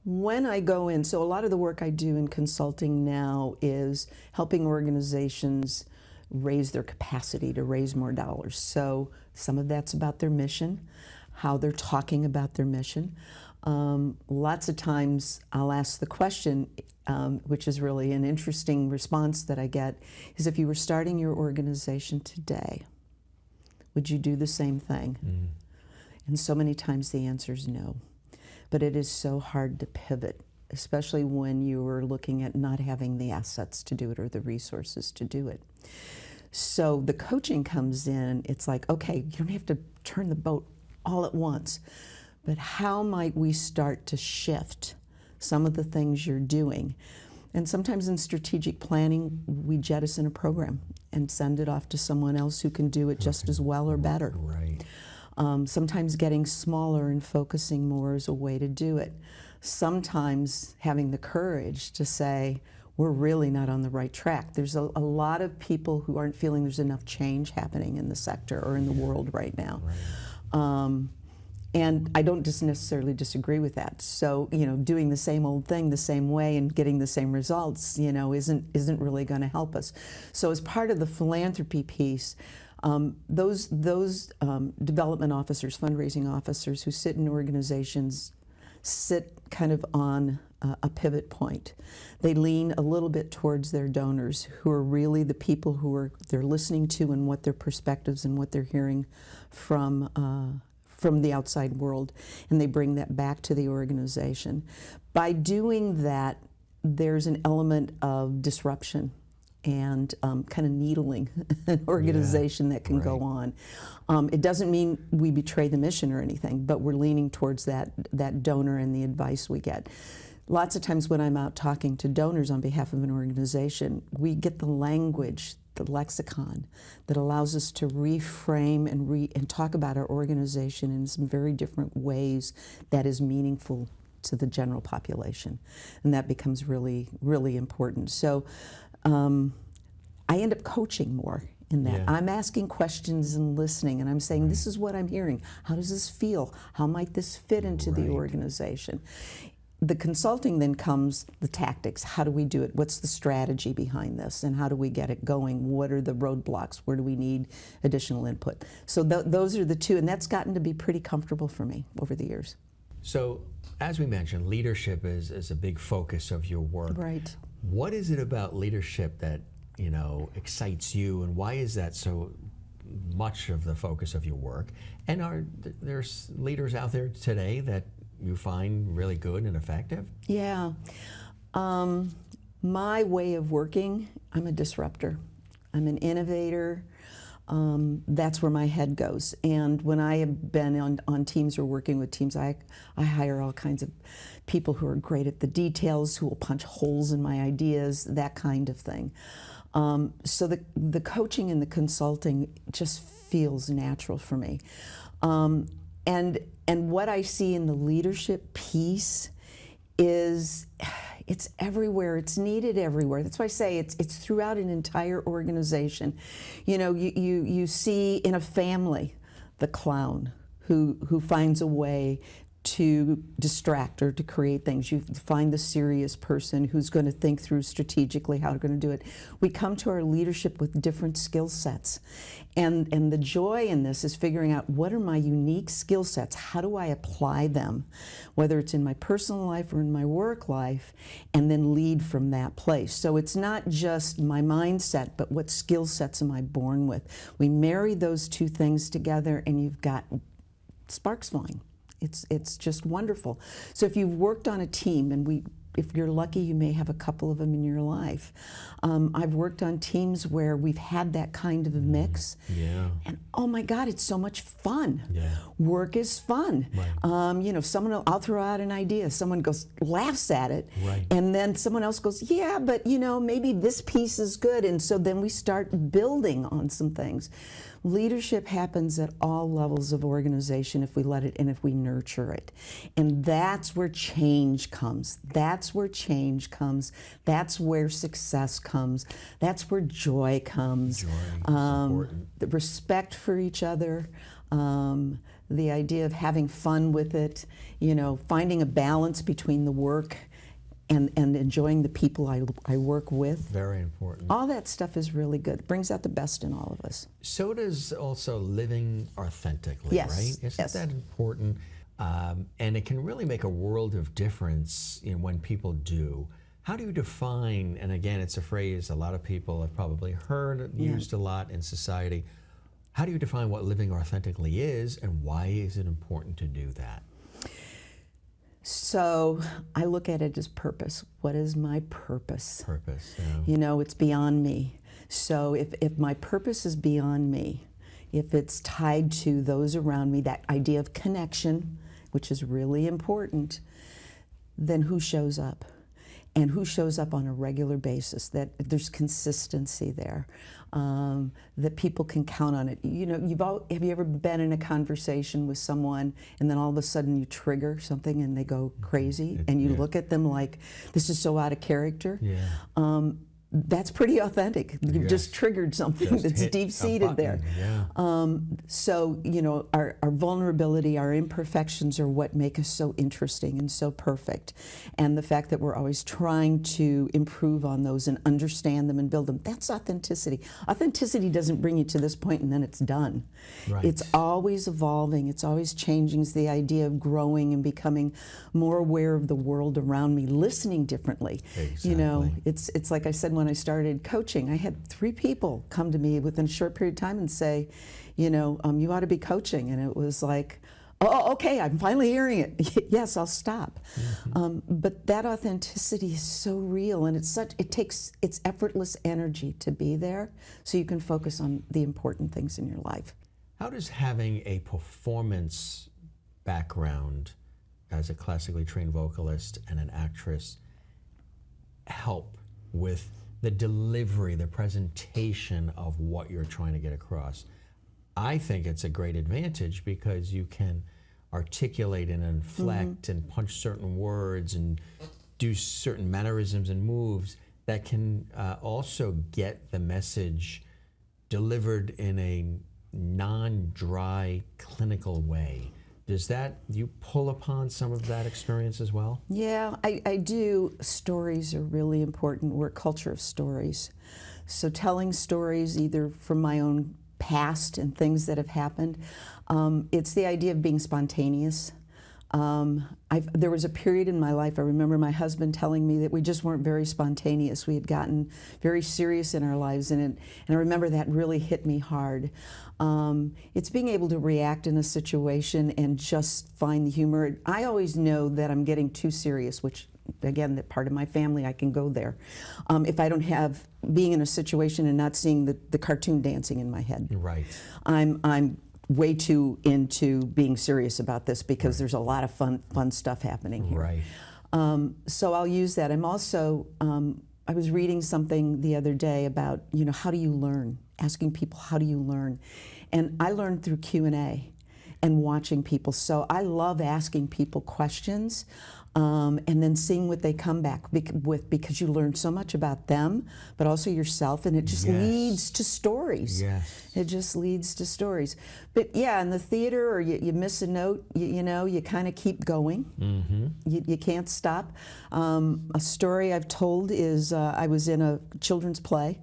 when I go in, so a lot of the work I do in consulting now is helping organizations raise their capacity to raise more dollars. So some of that's about their mission, how they're talking about their mission. Lots of times I'll ask the question, which is really an interesting response that I get, is if you were starting your organization today, would you do the same thing? And so many times the answer is no. But it is so hard to pivot, especially when you are looking at not having the assets to do it or the resources to do it. So the coaching comes in, it's like, okay, you don't have to turn the boat all at once, but how might we start to shift some of the things you're doing? And sometimes in strategic planning, we jettison a program and send it off to someone else who can do it just as well or better. Right. Sometimes getting smaller and focusing more is a way to do it. Sometimes having the courage to say, we're really not on the right track. There's a lot of people who aren't feeling there's enough change happening in the sector or in the world right now. And I don't just necessarily disagree with that. So, doing the same old thing the same way and getting the same results, isn't really going to help us. So as part of the philanthropy piece, those development officers, fundraising officers who sit in organizations sit kind of on a pivot point. They lean a little bit towards their donors, who are really the people who they're listening to and what their perspectives and what they're hearing from the outside world, and they bring that back to the organization. By doing that, there's an element of disruption and kind of needling an organization that can go on. It doesn't mean we betray the mission or anything, but we're leaning towards that donor and the advice we get. Lots of times when I'm out talking to donors on behalf of an organization, we get the language, the lexicon that allows us to reframe and talk about our organization in some very different ways that is meaningful to the general population. And that becomes really, really important. So I end up coaching more in that. I'm asking questions and listening, and I'm saying, this is what I'm hearing. How does this feel? How might this fit into the organization? The consulting then comes the tactics. How do we do it? What's the strategy behind this? And how do we get it going? What are the roadblocks? Where do we need additional input? So those are the two, and that's gotten to be pretty comfortable for me over the years. So, as we mentioned, leadership is a big focus of your work. Right. What is it about leadership that, excites you, and why is that so much of the focus of your work? And there's leaders out there today that you find really good and effective? Yeah. My way of working, I'm a disruptor. I'm an innovator. That's where my head goes. And when I have been on teams or working with teams, I hire all kinds of people who are great at the details, who will punch holes in my ideas, that kind of thing. So the coaching and the consulting just feels natural for me. And what I see in the leadership piece is it's everywhere. It's needed everywhere. That's why I say it's throughout an entire organization. You see in a family the clown who finds a way to distract or to create things. You find the serious person who's going to think through strategically how they're going to do it. We come to our leadership with different skill sets. And the joy in this is figuring out, what are my unique skill sets? How do I apply them, whether it's in my personal life or in my work life, and then lead from that place. So it's not just my mindset, but what skill sets am I born with? We marry those two things together and you've got sparks flying. It's just wonderful. So if you've worked on a team, and if you're lucky, you may have a couple of them in your life. I've worked on teams where we've had that kind of a mix. Yeah. And oh my God, it's so much fun. Yeah. Work is fun. Right. You know, I'll throw out an idea. Someone laughs at it. Right. And then someone else goes, yeah, but you know, maybe this piece is good. And so then we start building on some things. Leadership happens at all levels of organization if we let it and if we nurture it. And that's where change comes. That's where change comes. That's where success comes. That's where joy comes. Joy is important. The respect for each other, the idea of having fun with it, you know, finding a balance between the work and enjoying the people I work with. Very important. All that stuff is really good. It brings out the best in all of us. So does also living authentically, Yes, right? Isn't yes. that important? And it can really make a world of difference, you know, when people do. How do you define, and again, it's a phrase a lot of people have probably heard used a lot in society. How do you define what living authentically is, and why is it important to do that? So I look at it as purpose. What is my purpose? Purpose, yeah. You know, it's beyond me. So if my purpose is beyond me, if it's tied to those around me, that idea of connection, which is really important, then who shows up? And who shows up on a regular basis, that there's consistency there, that people can count on it. You know, have you ever been in a conversation with someone and then all of a sudden you trigger something and they go crazy and you look at them like, this is so out of character? Yeah. That's pretty authentic. You've just triggered something that's deep-seated there. Yeah. So, you know, our vulnerability, our imperfections are what make us so interesting and so perfect. And the fact that we're always trying to improve on those and understand them and build them, that's authenticity. Authenticity doesn't bring you to this point and then it's done. Right. It's always evolving. It's always changing. It's the idea of growing and becoming more aware of the world around me, listening differently. Exactly. You know, it's like I said, when I started coaching, I had 3 people come to me within a short period of time and say, you know, you ought to be coaching. And it was like, oh, okay, I'm finally hearing it. Yes, I'll stop. But that authenticity is so real, and it's effortless energy to be there, so you can focus on the important things in your life. How does having a performance background as a classically trained vocalist and an actress help with the delivery, the presentation of what you're trying to get across? I think it's a great advantage because you can articulate and inflect and punch certain words and do certain mannerisms and moves that can also get the message delivered in a non-dry, clinical way. Do you pull upon some of that experience as well? Yeah, I do. Stories are really important. We're a culture of stories. So telling stories either from my own past and things that have happened, it's the idea of being spontaneous. There was a period in my life, I remember my husband telling me that we just weren't very spontaneous. We had gotten very serious in our lives, and I remember that really hit me hard. It's being able to react in a situation and just find the humor. I always know that I'm getting too serious, which, again, that part of my family, I can go there. If I don't have being in a situation and not seeing the cartoon dancing in my head. Right. I'm way too into being serious about this because there's a lot of fun stuff happening here. Right. So I'll use that. I'm also, I was reading something the other day about, how do you learn? Asking people, how do you learn? And I learned through Q&A. and watching people. So I love asking people questions and then seeing what they come back with, because you learn so much about them, but also yourself, and it just leads to stories. Yes. It just leads to stories. But yeah, in the theater, or you miss a note, you kind of keep going. You can't stop. A story I've told is I was in a children's play.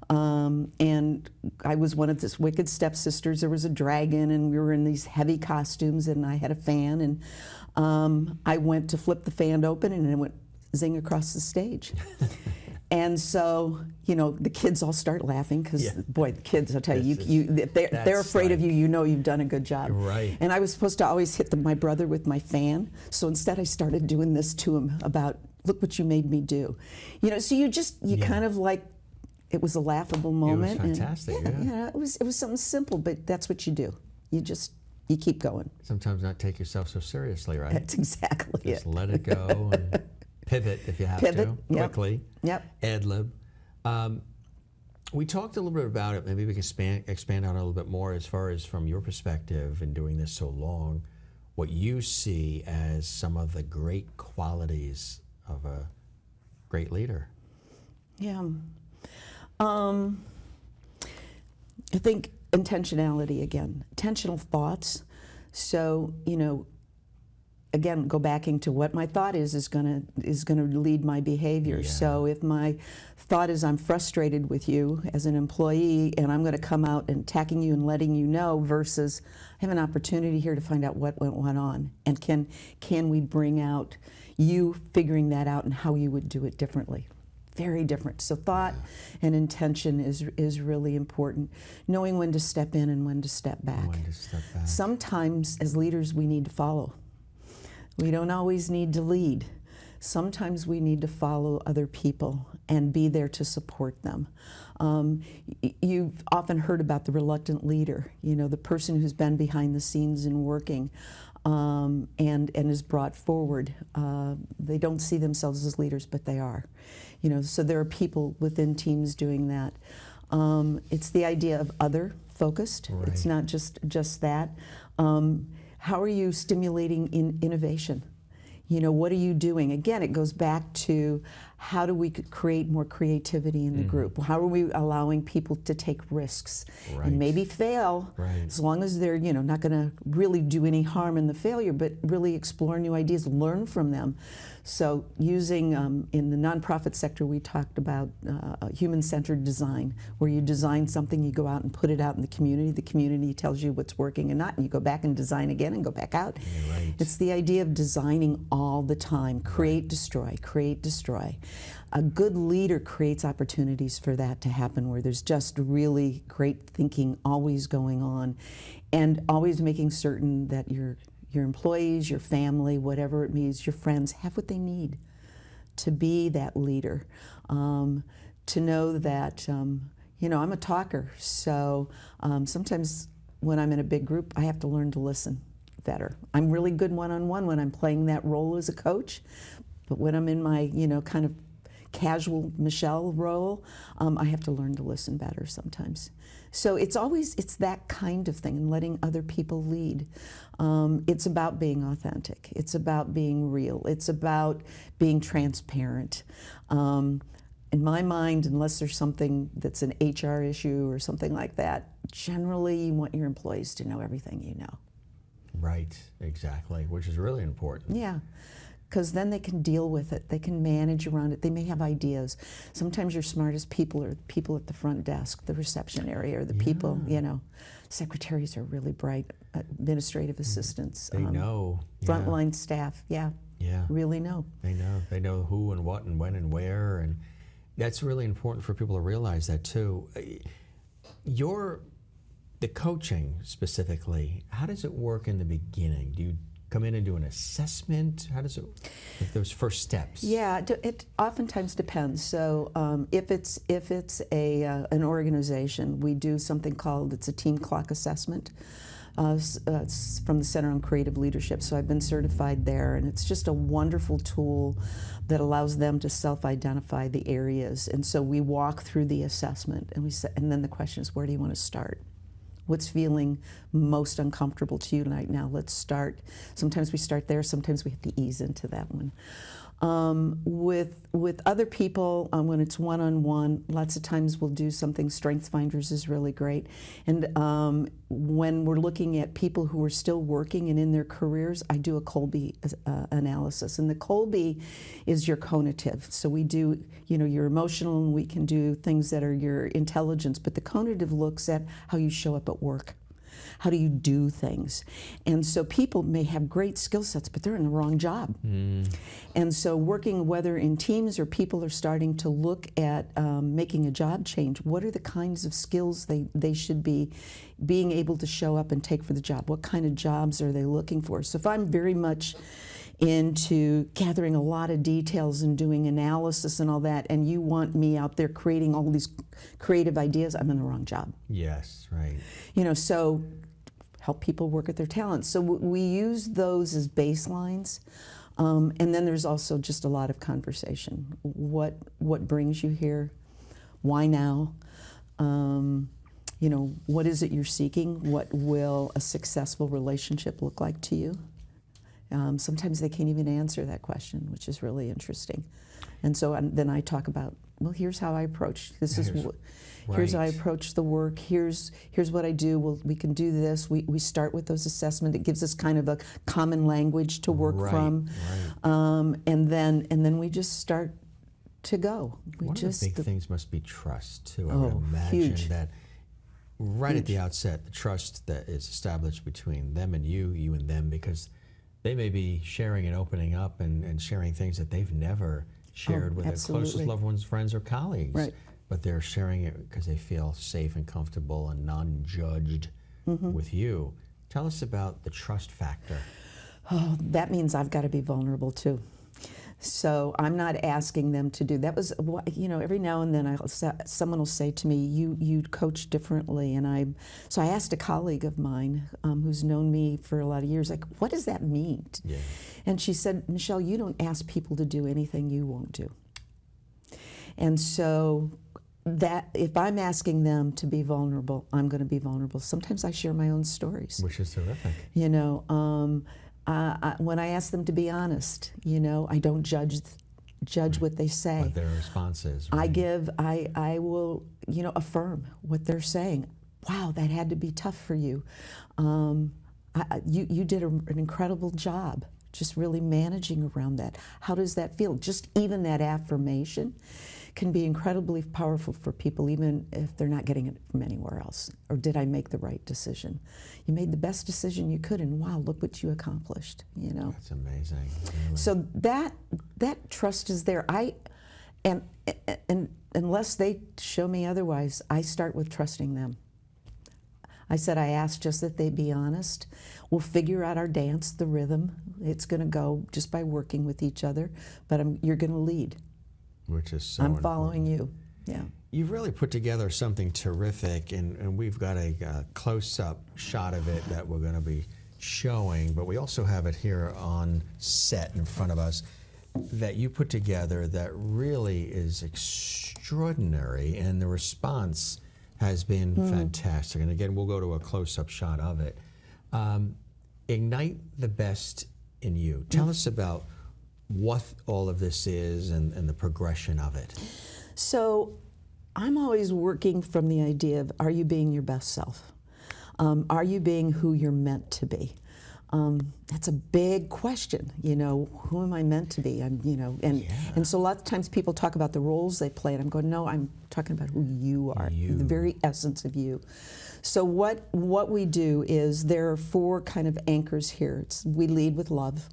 And I was one of this wicked stepsisters. There was a dragon, and we were in these heavy costumes, and I had a fan, and I went to flip the fan open, and it went zing across the stage. And so, the kids all start laughing, because, boy, the kids, I'll tell you, if they're afraid of you, you've done a good job. Right. And I was supposed to always hit my brother with my fan, so instead I started doing this to him about, look what you made me do. So you kind of like, it was a laughable moment. It was fantastic, it was something simple, but that's what you do. You keep going. Sometimes not take yourself so seriously, right? That's exactly Just let it go and pivot if you have to, quickly. Yep. Ad-lib. We talked a little bit about it. Maybe we can expand on it a little bit more as far as from your perspective in doing this so long, what you see as some of the great qualities of a great leader. Yeah. I think intentionality again, intentional thoughts. So, again, go back into what my thought is gonna lead my behavior. Yeah. So if my thought is I'm frustrated with you as an employee, and I'm gonna come out and attacking you and letting you know, versus I have an opportunity here to find out what went on, and can we bring out you figuring that out and how you would do it differently. Very different. So thought and intention is really important. Knowing when to step in and when to step back. Sometimes as leaders we need to follow. We don't always need to lead. Sometimes we need to follow other people and be there to support them. You've often heard about the reluctant leader, the person who's been behind the scenes and working and is brought forward. They don't see themselves as leaders, but they are. So there are people within teams doing that. It's the idea of other focused. Right. It's not just that. How are you stimulating innovation? What are you doing? Again, it goes back to how do we create more creativity in the group? How are we allowing people to take risks and maybe fail, as long as they're not going to really do any harm in the failure, but really explore new ideas, learn from them. So using, in the nonprofit sector, we talked about human-centered design, where you design something, you go out and put it out in the community tells you what's working and not, and you go back and design again and go back out. Right. It's the idea of designing all the time, create, destroy, create, destroy. A good leader creates opportunities for that to happen, where there's just really great thinking always going on, and always making certain that your employees, your family, whatever it means, your friends, have what they need to be that leader. To know that, I'm a talker, so sometimes when I'm in a big group, I have to learn to listen better. I'm really good one-on-one when I'm playing that role as a coach, but when I'm in my, kind of casual Michelle role, I have to learn to listen better sometimes. So it's that kind of thing, and letting other people lead. It's about being authentic. It's about being real. It's about being transparent. In my mind, unless there's something that's an HR issue or something like that, generally you want your employees to know everything you know. Right, exactly, which is really important. Yeah. Because then they can deal with it. They can manage around it. They may have ideas. Sometimes your smartest people are people at the front desk, the reception area, or the people, secretaries are really bright, administrative assistants. They know. Frontline staff, really know. They know. They know who and what and when and where, and that's really important for people to realize that too. The coaching specifically, how does it work in the beginning? Do you come in and do an assessment? How does it, like those first steps? Yeah, it oftentimes depends. So if it's an organization, we do something called, it's a team clock assessment. It's from the Center on Creative Leadership, so I've been certified there, and it's just a wonderful tool that allows them to self-identify the areas. And so we walk through the assessment, and then the question is, where do you want to start? What's feeling most uncomfortable to you right now? Let's start. Sometimes we start there, sometimes we have to ease into that one. With other people, when it's one-on-one, lots of times we'll do something. Strength Finders is really great. And when we're looking at people who are still working and in their careers, I do a Kolbe analysis. And the Kolbe is your conative. So we do, your emotional, and we can do things that are your intelligence. But the conative looks at how you show up at work. How do you do things? And so people may have great skill sets, but they're in the wrong job. And so working, whether in teams or people are starting to look at making a job change, what are the kinds of skills they should be being able to show up and take for the job? What kind of jobs are they looking for? So if I'm very much into gathering a lot of details and doing analysis and all that, and you want me out there creating all these creative ideas, I'm in the wrong job. Yes, right. So help people work at their talents. So we use those as baselines. And then there's also just a lot of conversation. What brings you here? Why now? What is it you're seeking? What will a successful relationship look like to you? Sometimes they can't even answer that question, which is really interesting. And so then I talk about, well, here's how I approach. Here's how I approach the work. Here's what I do. Well, we can do this. We start with those assessments. It gives us kind of a common language to work from, and then we just start to go. One of the big things must be trust too. I Oh, would imagine huge. that right at the outset, the trust that is established between them and you and them, because they may be sharing and opening up and sharing things that they've never shared with their closest loved ones, friends, or colleagues. Right. But they're sharing it because they feel safe and comfortable and non-judged with you. Tell us about the trust factor. Oh, that means I've got to be vulnerable too. So I'm not asking them to do that. Was every now and then someone will say to me, "You coach differently," and so I asked a colleague of mine who's known me for a lot of years, like, what does that mean? Yeah. And she said, "Michelle, you don't ask people to do anything you won't do." And so that if I'm asking them to be vulnerable, I'm going to be vulnerable. Sometimes I share my own stories. Which is terrific. When I ask them to be honest, I don't judge what they say. What their response is. Right? Right? I will, affirm what they're saying. Wow, that had to be tough for you. You did an incredible job just really managing around that. How does that feel? Just even that affirmation can be incredibly powerful for people, even if they're not getting it from anywhere else. Or did I make the right decision? You made the best decision you could, and wow, look what you accomplished. That's amazing. Really. So that trust is there. And unless they show me otherwise, I start with trusting them. I said I asked just that they be honest. We'll figure out our dance, the rhythm. It's going to go just by working with each other, but you're going to lead. Which is so I'm following you. Yeah. You've really put together something terrific, and we've got a close-up shot of it that we're going to be showing, but we also have it here on set in front of us that you put together that really is extraordinary, and the response has been fantastic. And again, we'll go to a close-up shot of it. Ignite the best in you. Tell us about what all of this is and the progression of it. So I'm always working from the idea of, are you being your best self? Are you being who you're meant to be? That's a big question, who am I meant to be? And so a lot of times people talk about the roles they play, and I'm going, no, I'm talking about who you are, the very essence of you. So what we do is there are 4 kind of anchors here. We lead with love.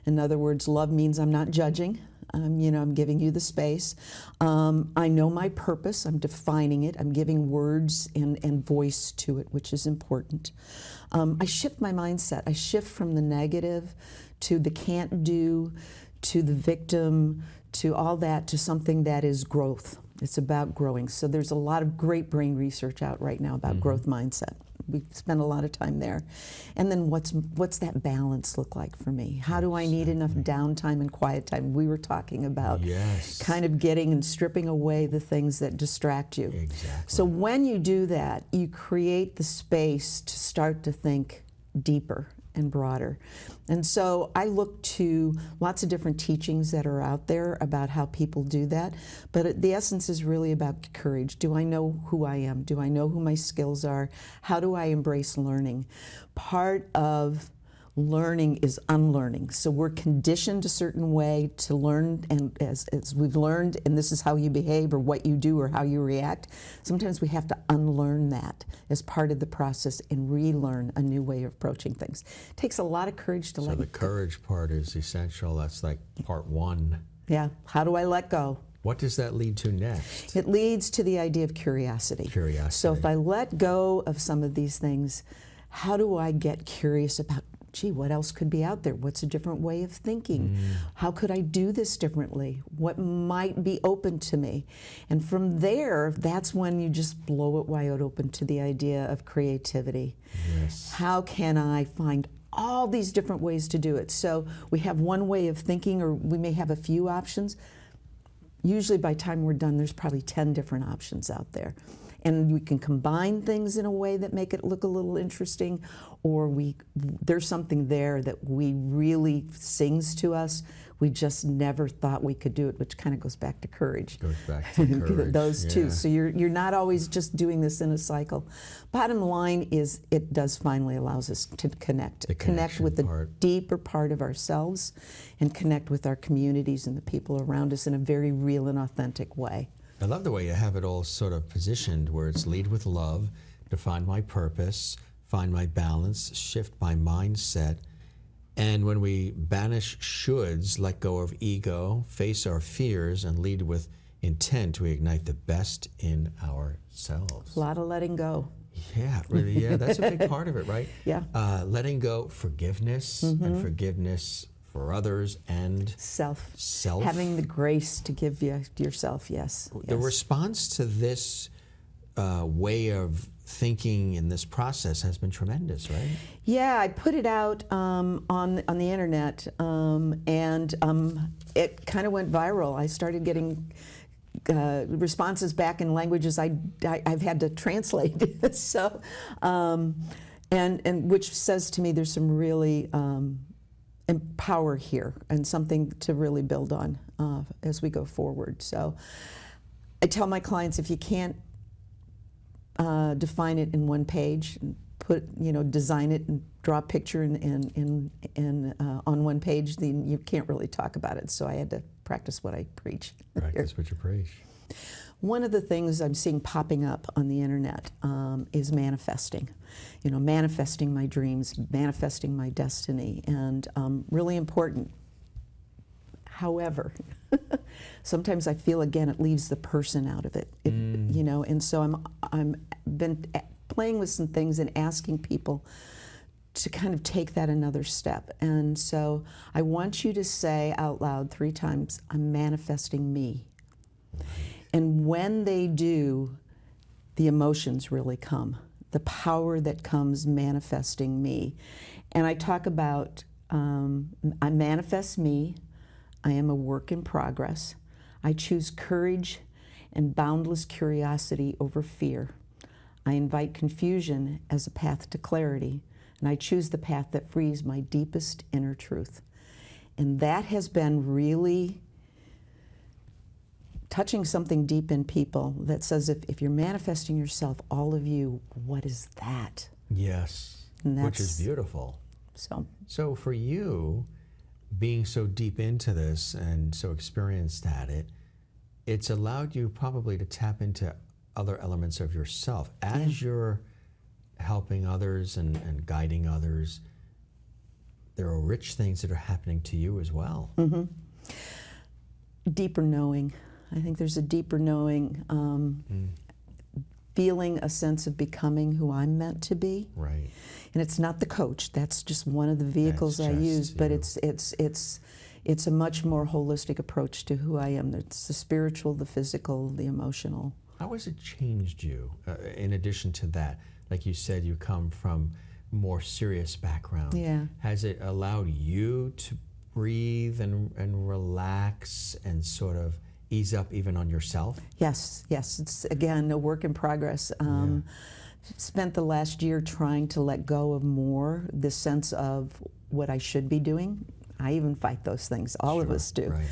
In other words, love means I'm not judging. I'm giving you the space. I know my purpose. I'm defining it. I'm giving words and voice to it, which is important. I shift my mindset. I shift from the negative to the can't do, to the victim, to all that, to something that is growth. It's about growing. So there's a lot of great brain research out right now about growth mindset. we spend a lot of time there. And then what's that balance look like for me? How do I need enough downtime and quiet time? We were talking about kind of getting and stripping away the things that distract you. Exactly. So when you do that, you create the space to start to think deeper and broader. And so I look to lots of different teachings that are out there about how people do that, but the essence is really about courage. Do I know who I am? Do I know who my skills are? How do I embrace learning? Part of learning is unlearning. So we're conditioned a certain way to learn, and as we've learned, and this is how you behave or what you do or how you react, sometimes we have to unlearn that as part of the process and relearn a new way of approaching things. It takes a lot of courage to let go. So the courage part is essential. That's like part one. Yeah. How do I let go? What does that lead to next? It leads to the idea of curiosity. Curiosity. So if I let go of some of these things, how do I get curious about, gee, what else could be out there? What's a different way of thinking? How could I do this differently? What might be open to me? And from there, that's when you just blow it wide open to the idea of creativity. Yes. How can I find all these different ways to do it? So we have one way of thinking, or we may have a few options. Usually by the time we're done, there's probably 10 different options out there. And we can combine things in a way that make it look a little interesting, or there's something there that we really sings to us. We just never thought we could do it, which kind of goes back to courage. Goes back to courage. Those two. So you're not always just doing this in a cycle. Bottom line is, it does finally allows us to connect with the deeper part of ourselves, and connect with our communities and the people around us in a very real and authentic way. I love the way you have it all sort of positioned, where it's lead with love, define my purpose, find my balance, shift my mindset. And when we banish shoulds, let go of ego, face our fears, and lead with intent, we ignite the best in ourselves. A lot of letting go. Yeah, really, yeah, that's a big part of it, right? Yeah. Letting go, forgiveness, and forgiveness for others, and self. Self. Having the grace to give yourself, yes. The response to this way of thinking in this process has been tremendous, right? Yeah, I put it out on the internet, and it kind of went viral. I started getting responses back in languages I've had to translate. So, and which says to me there's some really power here and something to really build on as we go forward. So I tell my clients, if you can't define it in one page, and design it and draw a picture on one page, then you can't really talk about it. So I had to practice what I preach. Practice what you preach. One of the things I'm seeing popping up on the internet is manifesting. Manifesting my dreams, manifesting my destiny, and really important. However, sometimes I feel, again, it leaves the person out of it. And so I'm been playing with some things and asking people to kind of take that another step. And so I want you to say out loud 3 times, I'm manifesting me. And when they do, the emotions really come. The power that comes manifesting me. And I talk about, I manifest me. I am a work in progress. I choose courage and boundless curiosity over fear. I invite confusion as a path to clarity. And I choose the path that frees my deepest inner truth. And that has been really touching something deep in people that says, if you're manifesting yourself, all of you, what is that? Yes, which is beautiful. So for you, being so deep into this and so experienced at it, it's allowed you probably to tap into other elements of yourself. As you're helping others and guiding others, there are rich things that are happening to you as well. Mm-hmm. Deeper knowing. I think there's a deeper knowing, feeling a sense of becoming who I'm meant to be. Right. And it's not the coach. That's just one of the vehicles I use. But it's a much more holistic approach to who I am. It's the spiritual, the physical, the emotional. How has it changed you, in addition to that? like you said, you come from more serious background. Yeah. Has it allowed you to breathe and relax and sort of ease up even on yourself? Yes, yes. It's, again, a work in progress. Spent the last year trying to let go of more the sense of what I should be doing. I even fight those things. All of us do. Right.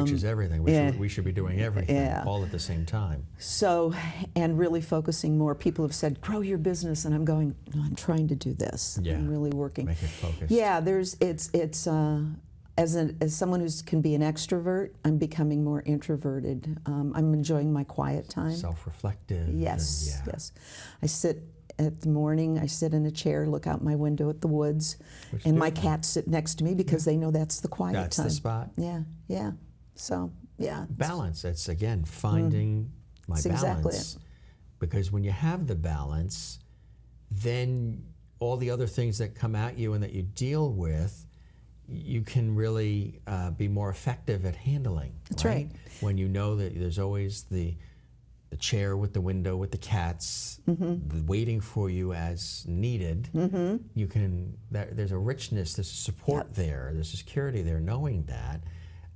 Which is everything. We should be doing everything all at the same time. So, and really focusing more. People have said, grow your business, and I'm going, no, I'm trying to do this. Yeah. I'm really working. Make it focused. Yeah, as someone who can be an extrovert, I'm becoming more introverted. I'm enjoying my quiet time. Self-reflective. Yes, and, yes. I sit at the morning, I sit in a chair, look out my window at the woods, and my cats sit next to me because they know that's the quiet time. That's the spot. Yeah, yeah. So, yeah. Balance. It's, again, finding my That's balance. exactly it. Because when you have the balance, then all the other things that come at you and that you deal with, you can really be more effective at handling. That's right. When you know that there's always the chair with the window with the cats waiting for you as needed, you can. There's a richness, there's a support there, there's a security there, knowing that,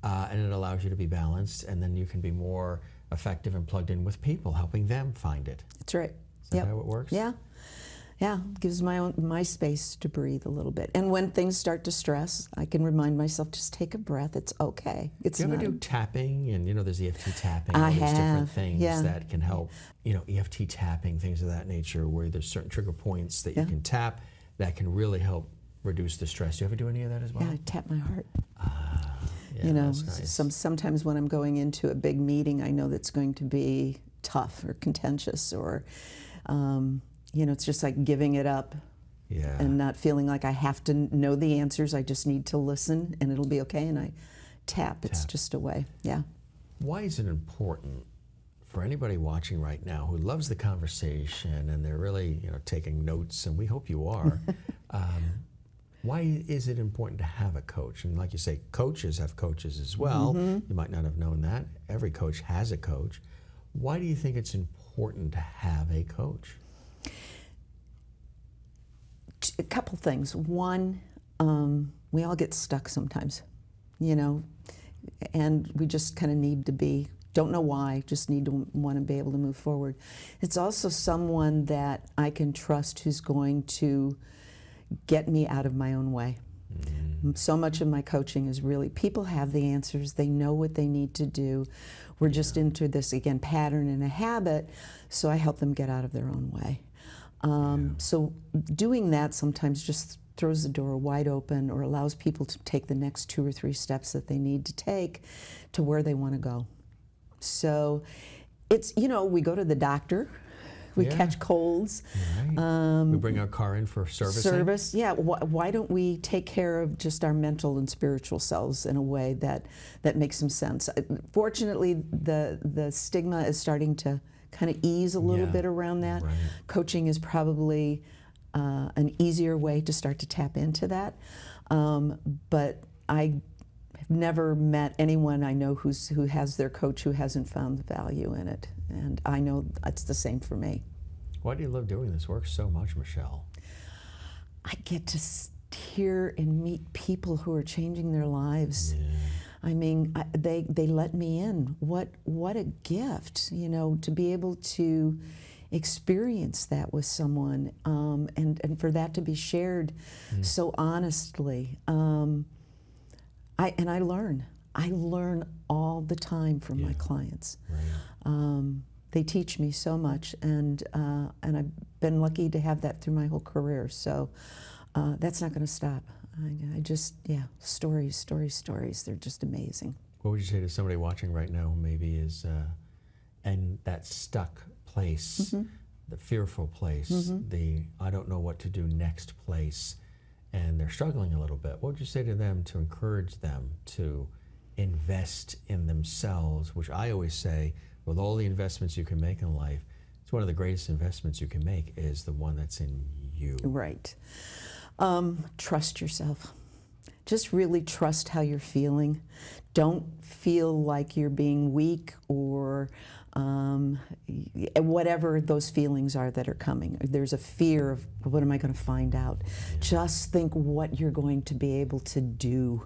and it allows you to be balanced, and then you can be more effective and plugged in with people, helping them find it. That's right. Is that how it works? Yeah. Yeah, gives my space to breathe a little bit. And when things start to stress, I can remind myself, just take a breath. It's okay. It's do you ever not do tapping? And there's EFT tapping, I all these different have, things yeah. that can help. EFT tapping, things of that nature, where there's certain trigger points that you can tap that can really help reduce the stress. Do you ever do any of that as well? Yeah, I tap my heart. Yeah, that's nice. Sometimes when I'm going into a big meeting, I know that's going to be tough or contentious, or it's just like giving it up and not feeling like I have to know the answers. I just need to listen, and it'll be okay. And I tap. It's just a way. Yeah. Why is it important for anybody watching right now who loves the conversation and they're really taking notes, and we hope you are, why is it important to have a coach? And like you say, coaches have coaches as well. You might not have known that. Every coach has a coach. Why do you think it's important to have a coach? A couple things. One, we all get stuck sometimes, and we just kind of need to don't know why, just need to want to be able to move forward. It's also someone that I can trust who's going to get me out of my own way. So much of my coaching is really, people have the answers, they know what they need to do. We're just into this, again, pattern and a habit, so I help them get out of their own way. So doing that sometimes just throws the door wide open, or allows people to take the next 2 or 3 steps that they need to take to where they want to go. So it's, we go to the doctor, we catch colds. Right. We bring our car in for servicing. Yeah. Why don't we take care of just our mental and spiritual selves in a way that makes some sense? Fortunately, the stigma is starting to kind of ease a little bit around that. Right. Coaching is probably an easier way to start to tap into that. But I have never met anyone I know who has their coach who hasn't found the value in it. And I know it's the same for me. Why do you love doing this work so much, Michelle? I get to hear and meet people who are changing their lives. Yeah. I mean, they let me in. What a gift, to be able to experience that with someone, and for that to be shared so honestly. I learn. I learn all the time from my clients. Right. They teach me so much, and I've been lucky to have that through my whole career. So that's not going to stop. I just, stories. They're just amazing. What would you say to somebody watching right now who maybe is in that stuck place, the fearful place, the I don't know what to do next place, and they're struggling a little bit? What would you say to them to encourage them to invest in themselves, which I always say, with all the investments you can make in life, it's one of the greatest investments you can make is the one that's in you. Right. Trust yourself. Just really trust how you're feeling. Don't feel like you're being weak or whatever those feelings are that are coming. There's a fear of, what am I going to find out? Just think what you're going to be able to do.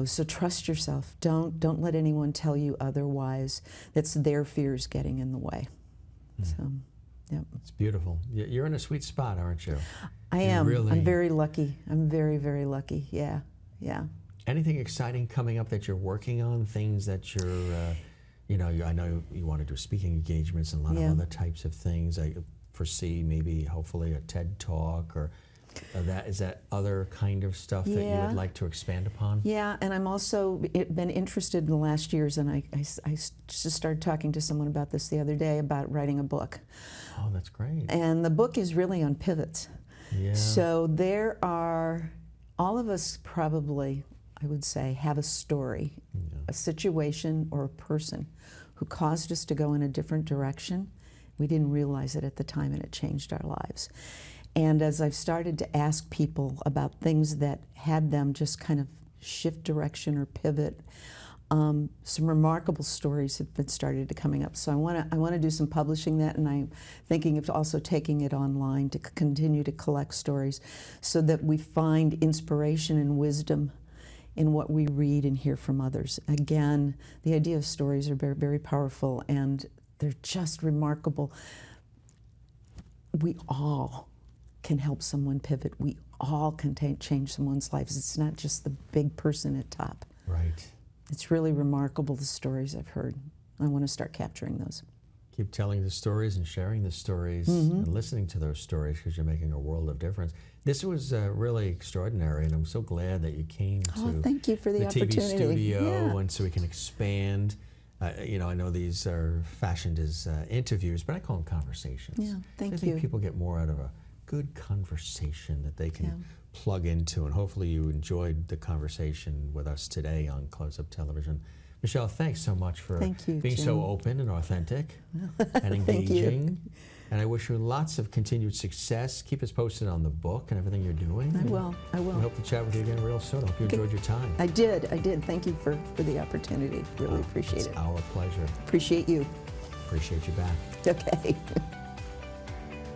So trust yourself. Don't let anyone tell you otherwise. That's their fears getting in the way. So, yeah. It's beautiful. You're in a sweet spot, aren't you? I am. I'm very lucky. I'm very, very lucky. Yeah. Anything exciting coming up that you're working on? Things that you're, I know you want to do speaking engagements and a lot of other types of things. I foresee maybe, hopefully, a TED Talk or is that other kind of stuff that you would like to expand upon? Yeah, and I'm also been interested in the last years, and I just started talking to someone about this the other day about writing a book. Oh, that's great. And the book is really on pivots. Yeah. So there are, all of us probably, I would say, have a story, a situation or a person who caused us to go in a different direction. We didn't realize it at the time, and it changed our lives. And as I've started to ask people about things that had them just kind of shift direction or pivot, some remarkable stories have been started to coming up. So I want to do some publishing that, and I'm thinking of also taking it online to continue to collect stories so that we find inspiration and wisdom in what we read and hear from others. Again, the idea of stories are very, very powerful, and they're just remarkable. We all can help someone pivot. We all can change someone's lives. It's not just the big person at top. Right. It's really remarkable, the stories I've heard. I want to start capturing those. Keep telling the stories and sharing the stories and listening to those stories, because you're making a world of difference. This was really extraordinary, and I'm so glad that you came to thank you for the opportunity. TV studio, and so we can expand. I know these are fashioned as interviews, but I call them conversations. Yeah, thank you. I think people get more out of a good conversation that they can plug into, and hopefully you enjoyed the conversation with us today on Close Up Television. Michelle, thanks so much for being so open and authentic and engaging. And I wish you lots of continued success. Keep us posted on the book and everything you're doing. I will. We hope to chat with you again real soon. I hope you enjoyed your time. I did. Thank you for the opportunity. Really appreciate it. It's our pleasure. Appreciate you. Appreciate you back. Okay.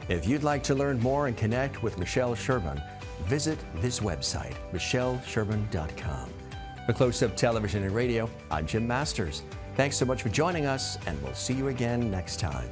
If you'd like to learn more and connect with Michelle Sherbun, visit this website, michellesherbun.com. For Close Up Television and Radio, I'm Jim Masters. Thanks so much for joining us, and we'll see you again next time.